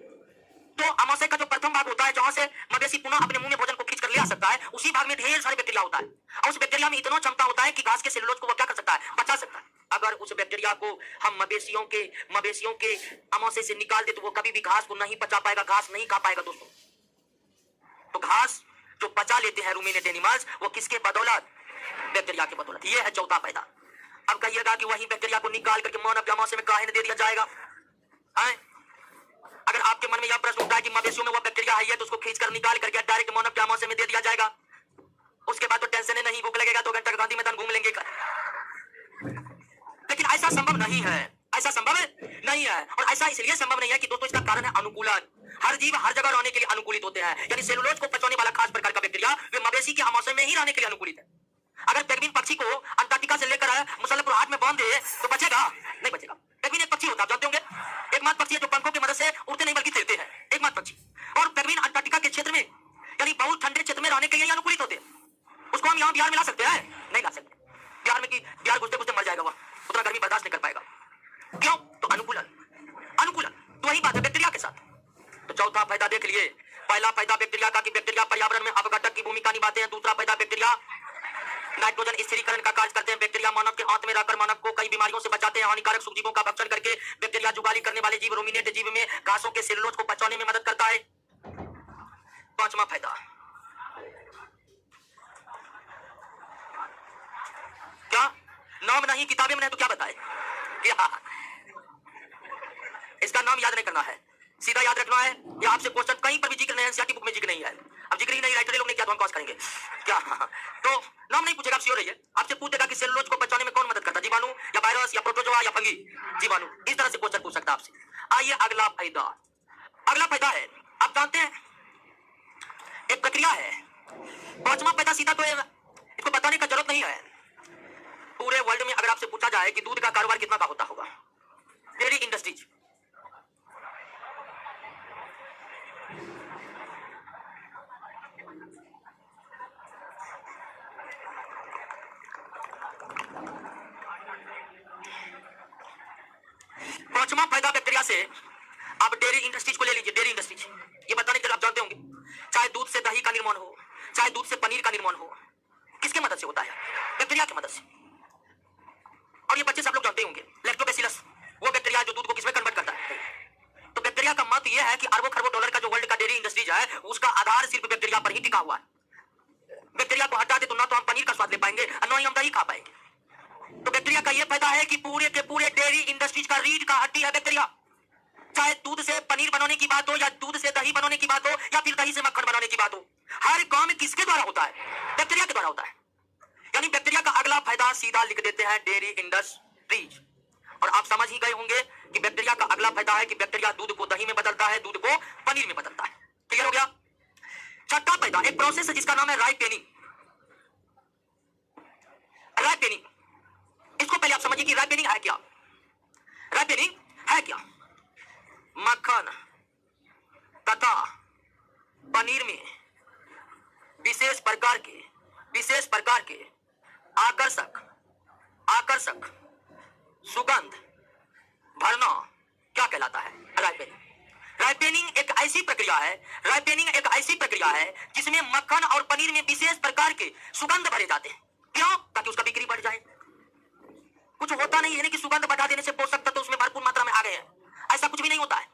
तो आमाशय का जो प्रथम भाग होता है जहां से मवेशी पुनः अपने मुंह में भोजन को खींच कर ले आ सकता है, उसी भाग में ढेर सारे बैक्टीरिया होता है और उस बैक्टीरिया में इतना क्षमता होता है कि घास के सेलुलोज को वो क्या कर सकता है? पचा सकता है। अगर उस बैक्टीरिया को हम मवेशियों के आमाशय से निकाल दे तो वो कभी भी घास को नहीं पचा पाएगा, घास नहीं खा पाएगा दोस्तों। तो घास जो पचा लेते हैं रूमिनेट एनिमल्स, वो किसके बदौलत? बैक्टीरिया के बदौलत। ये है चौथा फायदा। अब कहिएगा कि वही बैक्टीरिया को निकाल करके मानव के आमाशय में काहे न दे दिया जाएगा? अगर आपके मन में यह प्रश्न उठता है कि मवेशियों में वो बैक्टीरिया है तो उसको खींचकर निकाल करके डायरेक्ट मानव के आमाशय में दे दिया जाएगा, उसके बाद तो टेंशन ही नहीं, भूख लगेगा तो घंटा गांधी मैदान घूम लेंगे। लेकिन ऐसा संभव नहीं है, ऐसा संभव नहीं है। और ऐसा इसलिए संभव नहीं है कि दोस्तों इसका कारण है अनुकूलन। हर जीव हर जगह रहने के लिए अनुकूलित होते हैं, यानी सेलुलोज को पचाने वाला खास प्रकार का बैक्टीरिया वे मवेशी के आमाशय में ही रहने के लिए अनुकूलित है। अगर पेंगुइन पक्षी को अंटार्कटिका से लेकर मुसल्लपुर हाट में बांध दे तो बचेगा? नहीं बचेगा। पेंगुइन एक पक्षी होता है, आप जानते होंगे, एकमात्र पक्षी है जो पंखों की मदद से उड़ते नहीं बल्कि तैरते हैं, एकमात्र पक्षी। और पेंगुइन अंटार्कटिका के क्षेत्र में यानी बहुत ठंडे क्षेत्र में रहने के लिए अनुकूलित होते हैं। उसको हम यहाँ बिहार में ला सकते हैं? नहीं ला सकते। बिहार में कि बिहार घुसते घुसते मर जाएगा, वह उतना गर्मी बर्दाश्त नहीं कर पाएगा। क्यों? तो अनुकूलन। अनुकूलन तो वही बात है बैक्टीरिया के साथ। तो चौथा फायदा देख लिए। पहला फायदा बैक्टीरिया का कि बैक्टीरिया पर्यावरण में अपघटक की भूमिका निभाते हैं। दूसरा फायदा बैक्टीरिया नाइट्रोजन स्थिरीकरण का कार्य करते हैं। बैक्टीरिया मानव के आंत में रहकर मानव को कई बीमारियों से बचाते हैं। हानिकारक सूक्ष्मजीवों का भक्षण करके बैक्टीरिया जुगाली करने वाले जीव रूमिनेट जीव में घासों के सेलुलोज को पचाने में मदद करता है। पांचवा फायदा क्या? नाम नहीं किताबें में नहीं तो क्या बताए? इसका नाम याद नहीं करना है, सीधा याद रखना है। या आपसे क्वेश्चन कहीं पर भी जिक्र नहीं है, एनसीईआरटी बुक में जिक्र नहीं है। अब जिक्र ही नहीं, राइटर लोग ने क्या तो हम पास करेंगे क्या? तो नाम नहीं पूछेगा, आप श्योर रहिए। आपसे पूछेगा कि सेलुलोज को पचाने में कौन मदद करता है, जीवाणु या वायरस या प्रोटोजोआ या फंगी? जीवाणु। इस तरह से क्वेश्चन पूछ सकता है आपसे। आइए अगला फायदा। अगला फायदा है, आप जानते हैं एक प्रक्रिया है। पांचवा फायदा सीधा तो इसको बताने का जरूरत नहीं है। पूरे वर्ल्ड में अगर आपसे पूछा जाए कि दूध का कारोबार कितना का होता होगा, डेयरी इंडस्ट्रीज, पांचवा फायदा बैक्टीरिया से आप डेयरी इंडस्ट्रीज को ले लीजिए। डेयरी इंडस्ट्रीज ये बताने के लिए आप जानते होंगे, चाहे दूध से दही का निर्माण हो, चाहे दूध से पनीर का निर्माण हो, किसके मदद से होता है? बैक्टीरिया की मदद से। और ये बच्चे सब लोग जानते होंगे लैक्टोबैसिलस, वो बैक्टीरिया जो दूध को किसमें कन्वर्ट करता है। तो बैक्टीरिया का मत यह है कि अरबों खरबों डॉलर का जो वर्ल्ड का डेयरी इंडस्ट्रीज है उसका आधार सिर्फ बैक्टीरिया पर ही टिका हुआ है। बैक्टीरिया को हटा दे तो ना तो हम पनीर का स्वाद ले पाएंगे और ना ही हम दही खा पाएंगे। तो बैक्टीरिया का यह फायदा है कि पूरे के पूरे डेयरी इंडस्ट्रीज का रीढ़ का हड्डी है बैक्टीरिया। चाहे दूध से पनीर बनाने की बात हो या दूध से दही बनाने की बात हो या फिर दही से मक्खन बनाने की बात हो, हर काम किसके द्वारा होता है? बैक्टीरिया के द्वारा होता है। यानी बैक्टीरिया का अगला फायदा सीधा लिख देते हैं डेयरी इंडस्ट्रीज। और आप समझ ही गए होंगे कि बैक्टीरिया का अगला फायदा है कि बैक्टीरिया दूध को दही में बदलता है, दूध को पनीर में बदलता है। क्लियर हो गया? छठा फायदा एक प्रोसेस है जिसका नाम है राइपेनिंग। राइपेनिंग, इसको पहले आप समझिए कि राइपेनिंग है क्या। राइपेनिंग है क्या? मक्खन तथा पनीर में विशेष प्रकार के आकर्षक सुगंध भरना क्या कहलाता है? राइपेनिंग। राइपेनिंग एक ऐसी प्रक्रिया है जिसमें मक्खन और पनीर में विशेष प्रकार के सुगंध भरे जाते हैं। क्यों? ताकि उसका बिक्री बढ़ जाए। कुछ होता नहीं है ना कि सुगंध बढ़ा देने से पोषक तत्व उसमें भरपूर मात्रा में आ गए हैं, ऐसा कुछ भी नहीं होता है।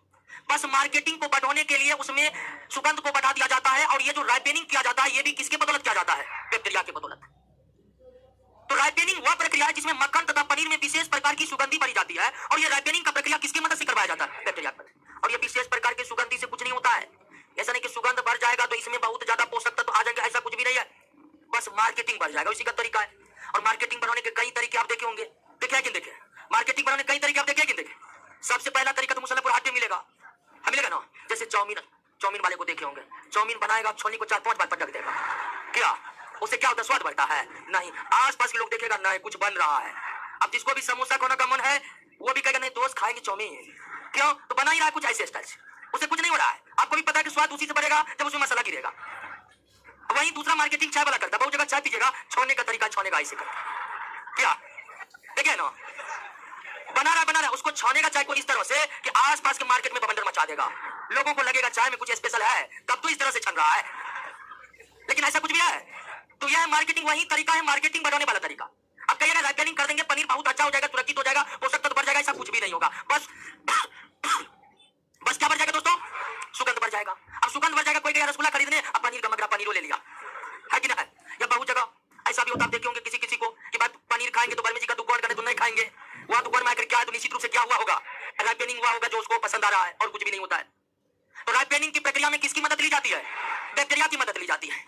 बस मार्केटिंग को बढ़ाने के लिए उसमें सुगंध को बढ़ा दिया जाता है। और ये जो राइपेनिंग किया जाता है ये भी किसके बदौलत किया जाता है? बैक्टीरिया के बदौलत। तो राइपेनिंग वह प्रक्रिया है जिसमें मक्खन तथा पनीर में विशेष प्रकार की सुगंधी भरी जाती है। और ये राइपेनिंग का प्रक्रिया किसकी मदद से बैक्टीरिया पद। और ये विशेष प्रकार की सुगंधि से कुछ नहीं होता है। ऐसा नहीं कि सुगंध बढ़ जाएगा तो इसमें बहुत ज्यादा पोषक तत्व आ जाएंगे, ऐसा कुछ भी नहीं है। बस मार्केटिंग बढ़ जाएगा, इसी का तरीका है। और मार्केटिंग बढ़ाने के कई तरीके आप देखे होंगे, देखे कि देखे? मार्केटिंग बढ़ाने के कई तरीके आप देखे कि देखे? सबसे पहला तरीका तो मुसल्लपुर हाट में मिलेगा, मिलेगा ना। जैसे चाउमीन वाले को देखे होंगे, चाउमीन बनाएगा, छोली को 4-5 बार पटक देगा, क्या उससे क्या होता है? स्वाद बढ़ता है? नहीं। आसपास के लोग देखेगा नहीं कुछ बन रहा है। अब जिसको भी समोसा खाने का मन है वो भी कहेगा नहीं दोस्त खाएंगे चाउमीन, क्यों? तो बना ही रहा है कुछ ऐसे स्टाइल से, उससे कुछ नहीं हो रहा है। आपको भी पता है कि स्वाद उसी से बढ़ेगा जब उसमें मसाला गिरेगा। वहीं दूसरा मार्केटिंग चाय वाला करता है, बहुत जगह चाय पीजिएगा, छोड़ने का तरीका छोड़ने का ऐसे करता, क्या देखे ना? बना रहा उसको छाने का चाय को इस तरह से कि आसपास के मार्केट में बवंडर मचा देगा, लोगों को लगेगा चाय में कुछ स्पेशल है, तब तो इस तरह से छन रहा है। लेकिन ऐसा कुछ भी है? तो यह मार्केटिंग वही तरीका है, मार्केटिंग बढ़ाने वाला तरीका। अब कहिएगा राइपनिंग कर देंगे, पनीर बहुत अच्छा हो जाएगा, सुरक्षित हो जाएगा, पोषक तत्व बढ़ जाएगा, ऐसा कुछ भी नहीं होगा। बस क्या बढ़ जाएगा दोस्तों? सुगंध बढ़ जाएगा। अब सुगंध बढ़ जाएगा, कोई गया रसगुल्ला खरीदने, अब पनीर का मगरा पनीर ले लिया, है कि ना है? या बहुत जगह ऐसा भी होता है, आप देखे होंगे किसी को कि भाई पनीर खाएंगे तो बर्मी जी का दुकान करने तो नहीं खाएंगे, वहां दुकान में आकर क्या है तो निश्चित रूप से क्या हुआ होगा? राइपनिंग हुआ होगा जो उसको पसंद आ रहा है, और कुछ भी नहीं होता है। तो राइपनिंग की प्रक्रिया में किसकी मदद ली जाती है? बैक्टीरिया की मदद ली जाती है।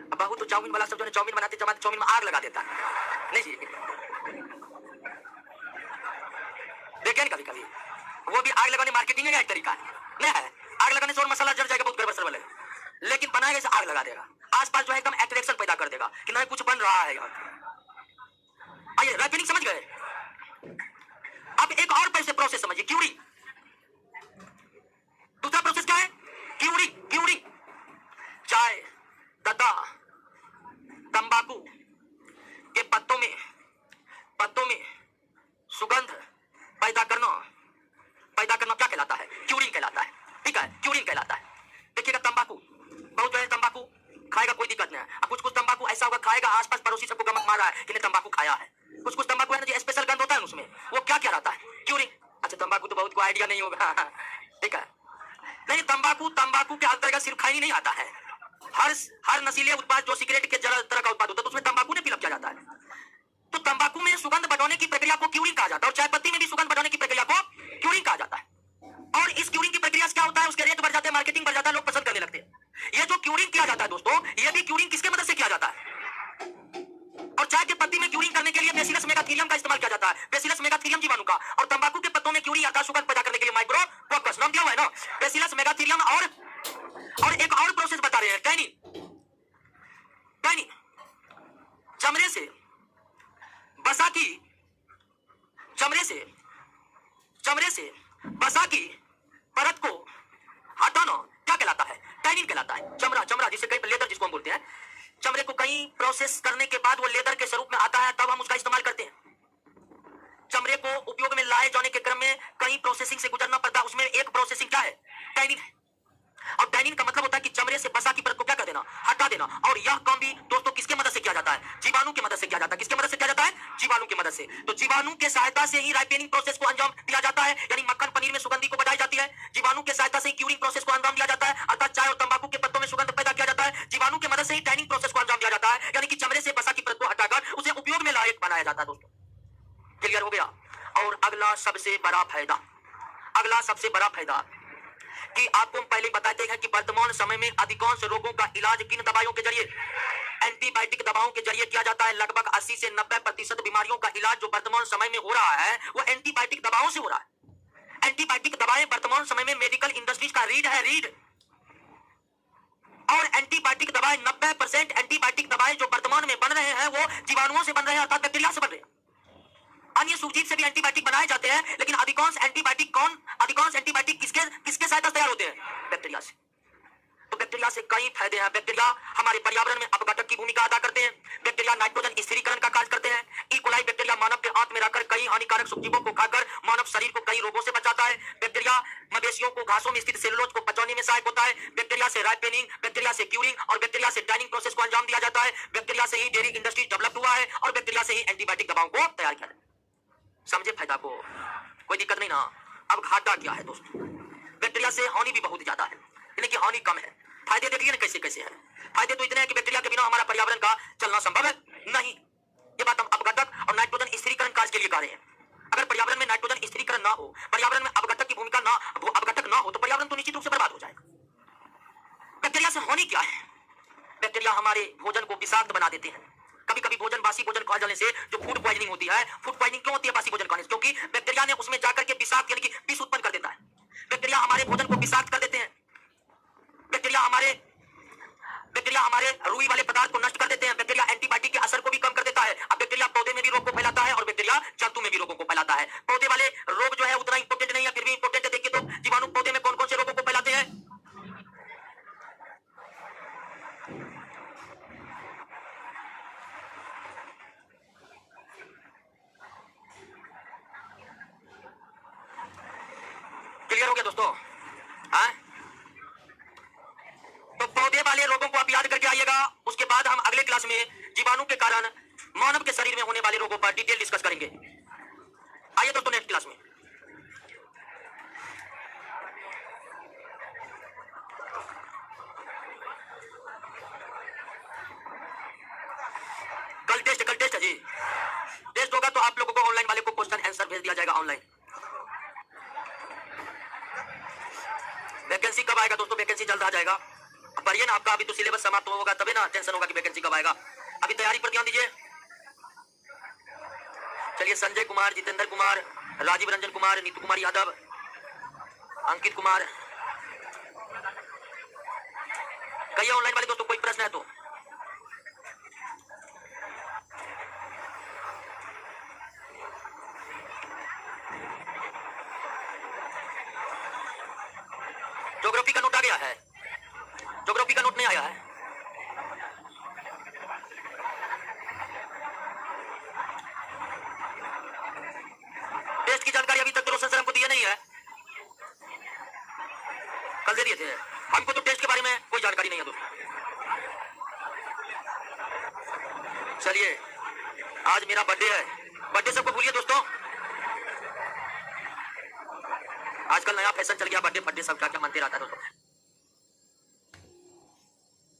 अब बाबू तो चाउमीन वाला सब जो है चाउमीन बनाते चाउमीन में आग लगा देता है, नहीं जी? देखिए कभी कभी वो भी आग लगाने मार्केटिंग है, एक तरीका है नहीं है? आग लगाने से और मसाला जल जाएगा, बहुत गड़बड़ सरबल है, लेकिन बनाएगा इसे आग लगा देगा, आसपास जो है एकदम अट्रैक्शन पैदा कर देगा कि नहीं कुछ बन रहा है यहाँ। आइए राइपनिंग समझ गए। अब एक और पैसे प्रोसेस समझिए, क्यूरिंग। दूसरा प्रोसेस क्या है? क्यूरिंग। चाय तथा तंबाकू के पत्तों में सुगंध पैदा करना क्या कहलाता है? क्यूरिंग कहलाता है, ठीक है? क्यूरिंग कहलाता है। देखिएगा तंबाकू, बहुत जो है तंबाकू खाएगा कोई दिक्कत नहीं है। अब कुछ तंबाकू ऐसा होगा खाएगा, आसपास पड़ोसी सबको गमक मारा है कि तंबाकू खाया है। कुछ तंबाकू है ना जो स्पेशल गंध होता है उसमें, वो क्या रहता है? क्यूरिंग। अच्छा तंबाकू तो बहुत को आइडिया नहीं होगा, ठीक है? नहीं, तंबाकू के अंतर्गत सिर्फ खैनी नहीं आता है। हर नशीले उत्पाद जो सिगरेट के तरह का उत्पाद होता है तो उसमें तंबाकू ने फिलअप किया जाता है। तो तंबाकू में सुगंध बढ़ाने की प्रक्रिया को क्यूरिंग कहा जाता है, और चाय पत्ती में भी सुगंध बढ़ाने की प्रक्रिया को क्यूरिंग कहा जाता है। और इस क्यूरिंग की प्रक्रिया से क्या होता है? उसके रेट बढ़ जाते हैं, मार्केटिंग बढ़ जाता है, लोग पसंद करने लगते हैं। ये जो क्यूरिंग किया जाता है दोस्तों, ये भी क्यूरिंग किसके मदद से किया जाता है? और चाय के पत्ती में क्यूरिंग करने के लिए बेसिलस मेगाथीरियम का इस्तेमाल किया जाता है, बेसिलस मेगाथीरियम जीवाणु का। और तंबाकू के पत्तों में क्यूरिंग आता है सुगंध पैदा करने के लिए, माइक्रो कोकस नाम दिया हुआ है ना, बेसिलस मेगाथीरियम। और एक और प्रोसेस बता रहे हैं, टैनिन। चमड़े से बसा की परत को हटाना क्या कहलाता है? टैनिन कहलाता है। चमड़ा जिसे कई लेदर जिसको हम बोलते हैं, चमड़े को कहीं प्रोसेस करने के बाद वो लेदर के स्वरूप में आता है, तब हम उसका इस्तेमाल करते हैं। चमड़े को उपयोग में लाए जाने के क्रम में कई प्रोसेसिंग से गुजरना पड़ता है, उसमें एक प्रोसेसिंग क्या है? टैनिन है। और टैनिन का मतलब होता है कि चमड़े से बसा की परत को क्या कर देना? हटा देना। और यह काम भी दोस्तों किसके मदद से किया जाता है? जीवाणु की मदद से किया जाता है। किसके मदद से किया जाता है? जीवाणु की मदद से। तो जीवाणु के सहायता से ही राइपनिंग प्रोसेस को अंजाम दिया जाता है, यानी मक्खन पनीर में सुगंधी को बढ़ाई जाती है। जीवाणु के सहायता से ही क्यूरिंग प्रोसेस को अंजाम दिया जाता है, अर्थात चाय और तंबाकू के पत्तों में सुगंध पैदा किया जाता है। जीवाणु की मदद से ही टैनिंग प्रोसेस को अंजाम दिया जाता है, यानी कि चमड़े से बसा की परत को हटाकर उसे उपयोग में लायक बनाया जाता है। दोस्तों क्लियर हो गया? और अगला सबसे बड़ा फायदा कि आपको हम पहले बताते हैं कि वर्तमान समय में अधिकांश रोगों का इलाज किन दवाइयों के जरिए? एंटीबायोटिक दवाओं के जरिए किया जाता है। लगभग 80 से 90% बीमारियों का इलाज जो वर्तमान समय में हो रहा है वो एंटीबायोटिक दवाओं से हो रहा है। एंटीबायोटिक दवाएं वर्तमान समय में मेडिकल इंडस्ट्रीज का रीढ़ है। और एंटीबायोटिक दवाएं 90% एंटीबायोटिक दवाएं जो वर्तमान में बन रहे हैं वो जीवाणुओं से बन रहे हैं, अर्थात बैक्टीरिया से बन रहे हैं। अन्य सूजीव से भी एंटीबायोटिक बनाए जाते हैं, लेकिन अधिकांश एंटीबायोटिक किसके सहायता से तैयार होते हैं? बैक्टीरिया से। तो बैक्टीरिया से कई फायदे हैं। बैक्टीरिया हमारे पर्यावरण में अपघटक की भूमिका अदा करते हैं। बैक्टीरिया नाइट्रोजन स्थिरीकरण का कार्य करते हैं। ई कोलाई बैक्टीरिया मानव के आंत में रहकर कई हानिकारक सूक्ष्मजीवों को खाकर मानव शरीर को कई रोगों से बचाता है। बैक्टीरिया मवेशियों को घासों में स्थित सेलुलोज को पचाने में सहायक होता है। बैक्टीरिया से राइपनिंग, बैक्टीरिया से क्यूरिंग और बैक्टीरिया से टैनिंग प्रोसेस को अंजाम दिया जाता है। बैक्टीरिया से ही डेयरी इंडस्ट्री डेवलप हुआ है और बैक्टीरिया से ही एंटीबायोटिक दवाओं को तैयार किया है। समझे फायदा को? कोई दिक्कत नहीं ना? अब घाटा क्या है दोस्तों? बैक्टीरिया से हानि भी बहुत ज्यादा है, लेकिन हानि कम है। फायदे देखिए ना कैसे कैसे है। फायदे तो इतने हैं कि बैक्टीरिया के बिना हमारा पर्यावरण का चलना संभव है नहीं। ये बात हम अपघटक और नाइट्रोजन स्थिरीकरण कार्य के लिए कर रहे हैं। अगर पर्यावरण में नाइट्रोजन स्थिरीकरण ना हो, पर्यावरण में अपघटक की भूमिका ना अपघटक ना हो, तो पर्यावरण तो निश्चित रूप से बर्बाद हो जाएगा। बैक्टीरिया से हानि क्या है? बैक्टीरिया हमारे भोजन को विषाक्त बना देते हैं। कभी कभी भोजन बासी भोजन खा जाने से जो फूड पॉइजनिंग होती है, फूड पॉइजनिंग क्यों होती है बासी भोजन खाने से? क्योंकि बैक्टीरिया ने उसमें जाकर के विषाक्त यानी कि विष उत्पन्न कर देता है। बैक्टीरिया हमारे भोजन को विषाक्त कर देते हैं। बैक्टीरिया हमारे रुई वाले पदार्थ को नष्ट कर देते हैं। बैक्टीरिया एंटीबायोटिक के असर को भी कम कर देता है। अब बैक्टीरिया पौधे में भी रोग को फैलाता है और बैक्टीरिया जंतु में भी रोगों को फैलाता है। पौधे वाले रोग जो है उतना इंपोर्टेंट नहीं है, फिर भी इंपोर्टेंट है। देखिए तो जीवाणु पौधे में कौन कौन से रोगों को फैलाते हैं? क्लियर हो गया दोस्तों? हाँ, तो पौधे वाले रोगों को आप याद करके आइएगा। उसके बाद हम अगले क्लास में जीवाणु के कारण मानव के शरीर में होने वाले रोगों पर डिटेल डिस्कस करेंगे। आइए दोस्तों नेक्स्ट क्लास में। कल टेस्ट है जी। टेस्ट होगा तो आप लोगों को ऑनलाइन वाले को क्वेश्चन आंसर भेज दिया जाएगा ऑनलाइन। वैकेंसी कब आएगा दोस्तों? वैकेंसी जल्द आ जाएगा। पढ़िए ना, आपका अभी तो सिलेबस समाप्त होगा तभी ना टेंशन होगा कि वैकेंसी कब आएगा। अभी तैयारी पर ध्यान दीजिए। चलिए, संजय कुमार, जितेंद्र कुमार, राजीव रंजन कुमार, नीतू कुमार यादव, अंकित कुमार, कहिए ऑनलाइन वाले दोस्तों कोई प्रश्न है तो। ज्योग्राफी का नोट आ गया है? ज्योग्राफी का नोट नहीं आया है? टेस्ट की जानकारी अभी तक तो रोशन सर हमको दिए नहीं है। कल दे दिए थे हमको, तो टेस्ट के बारे में कोई जानकारी नहीं है दोस्तों। चलिए, आज मेरा बर्थडे है। बर्थडे सबको भूलिए दोस्तों। आजकल नया फैशन चल गया बर्थडे फड्डे सब क्या क्या मनते रहता है दोस्तों।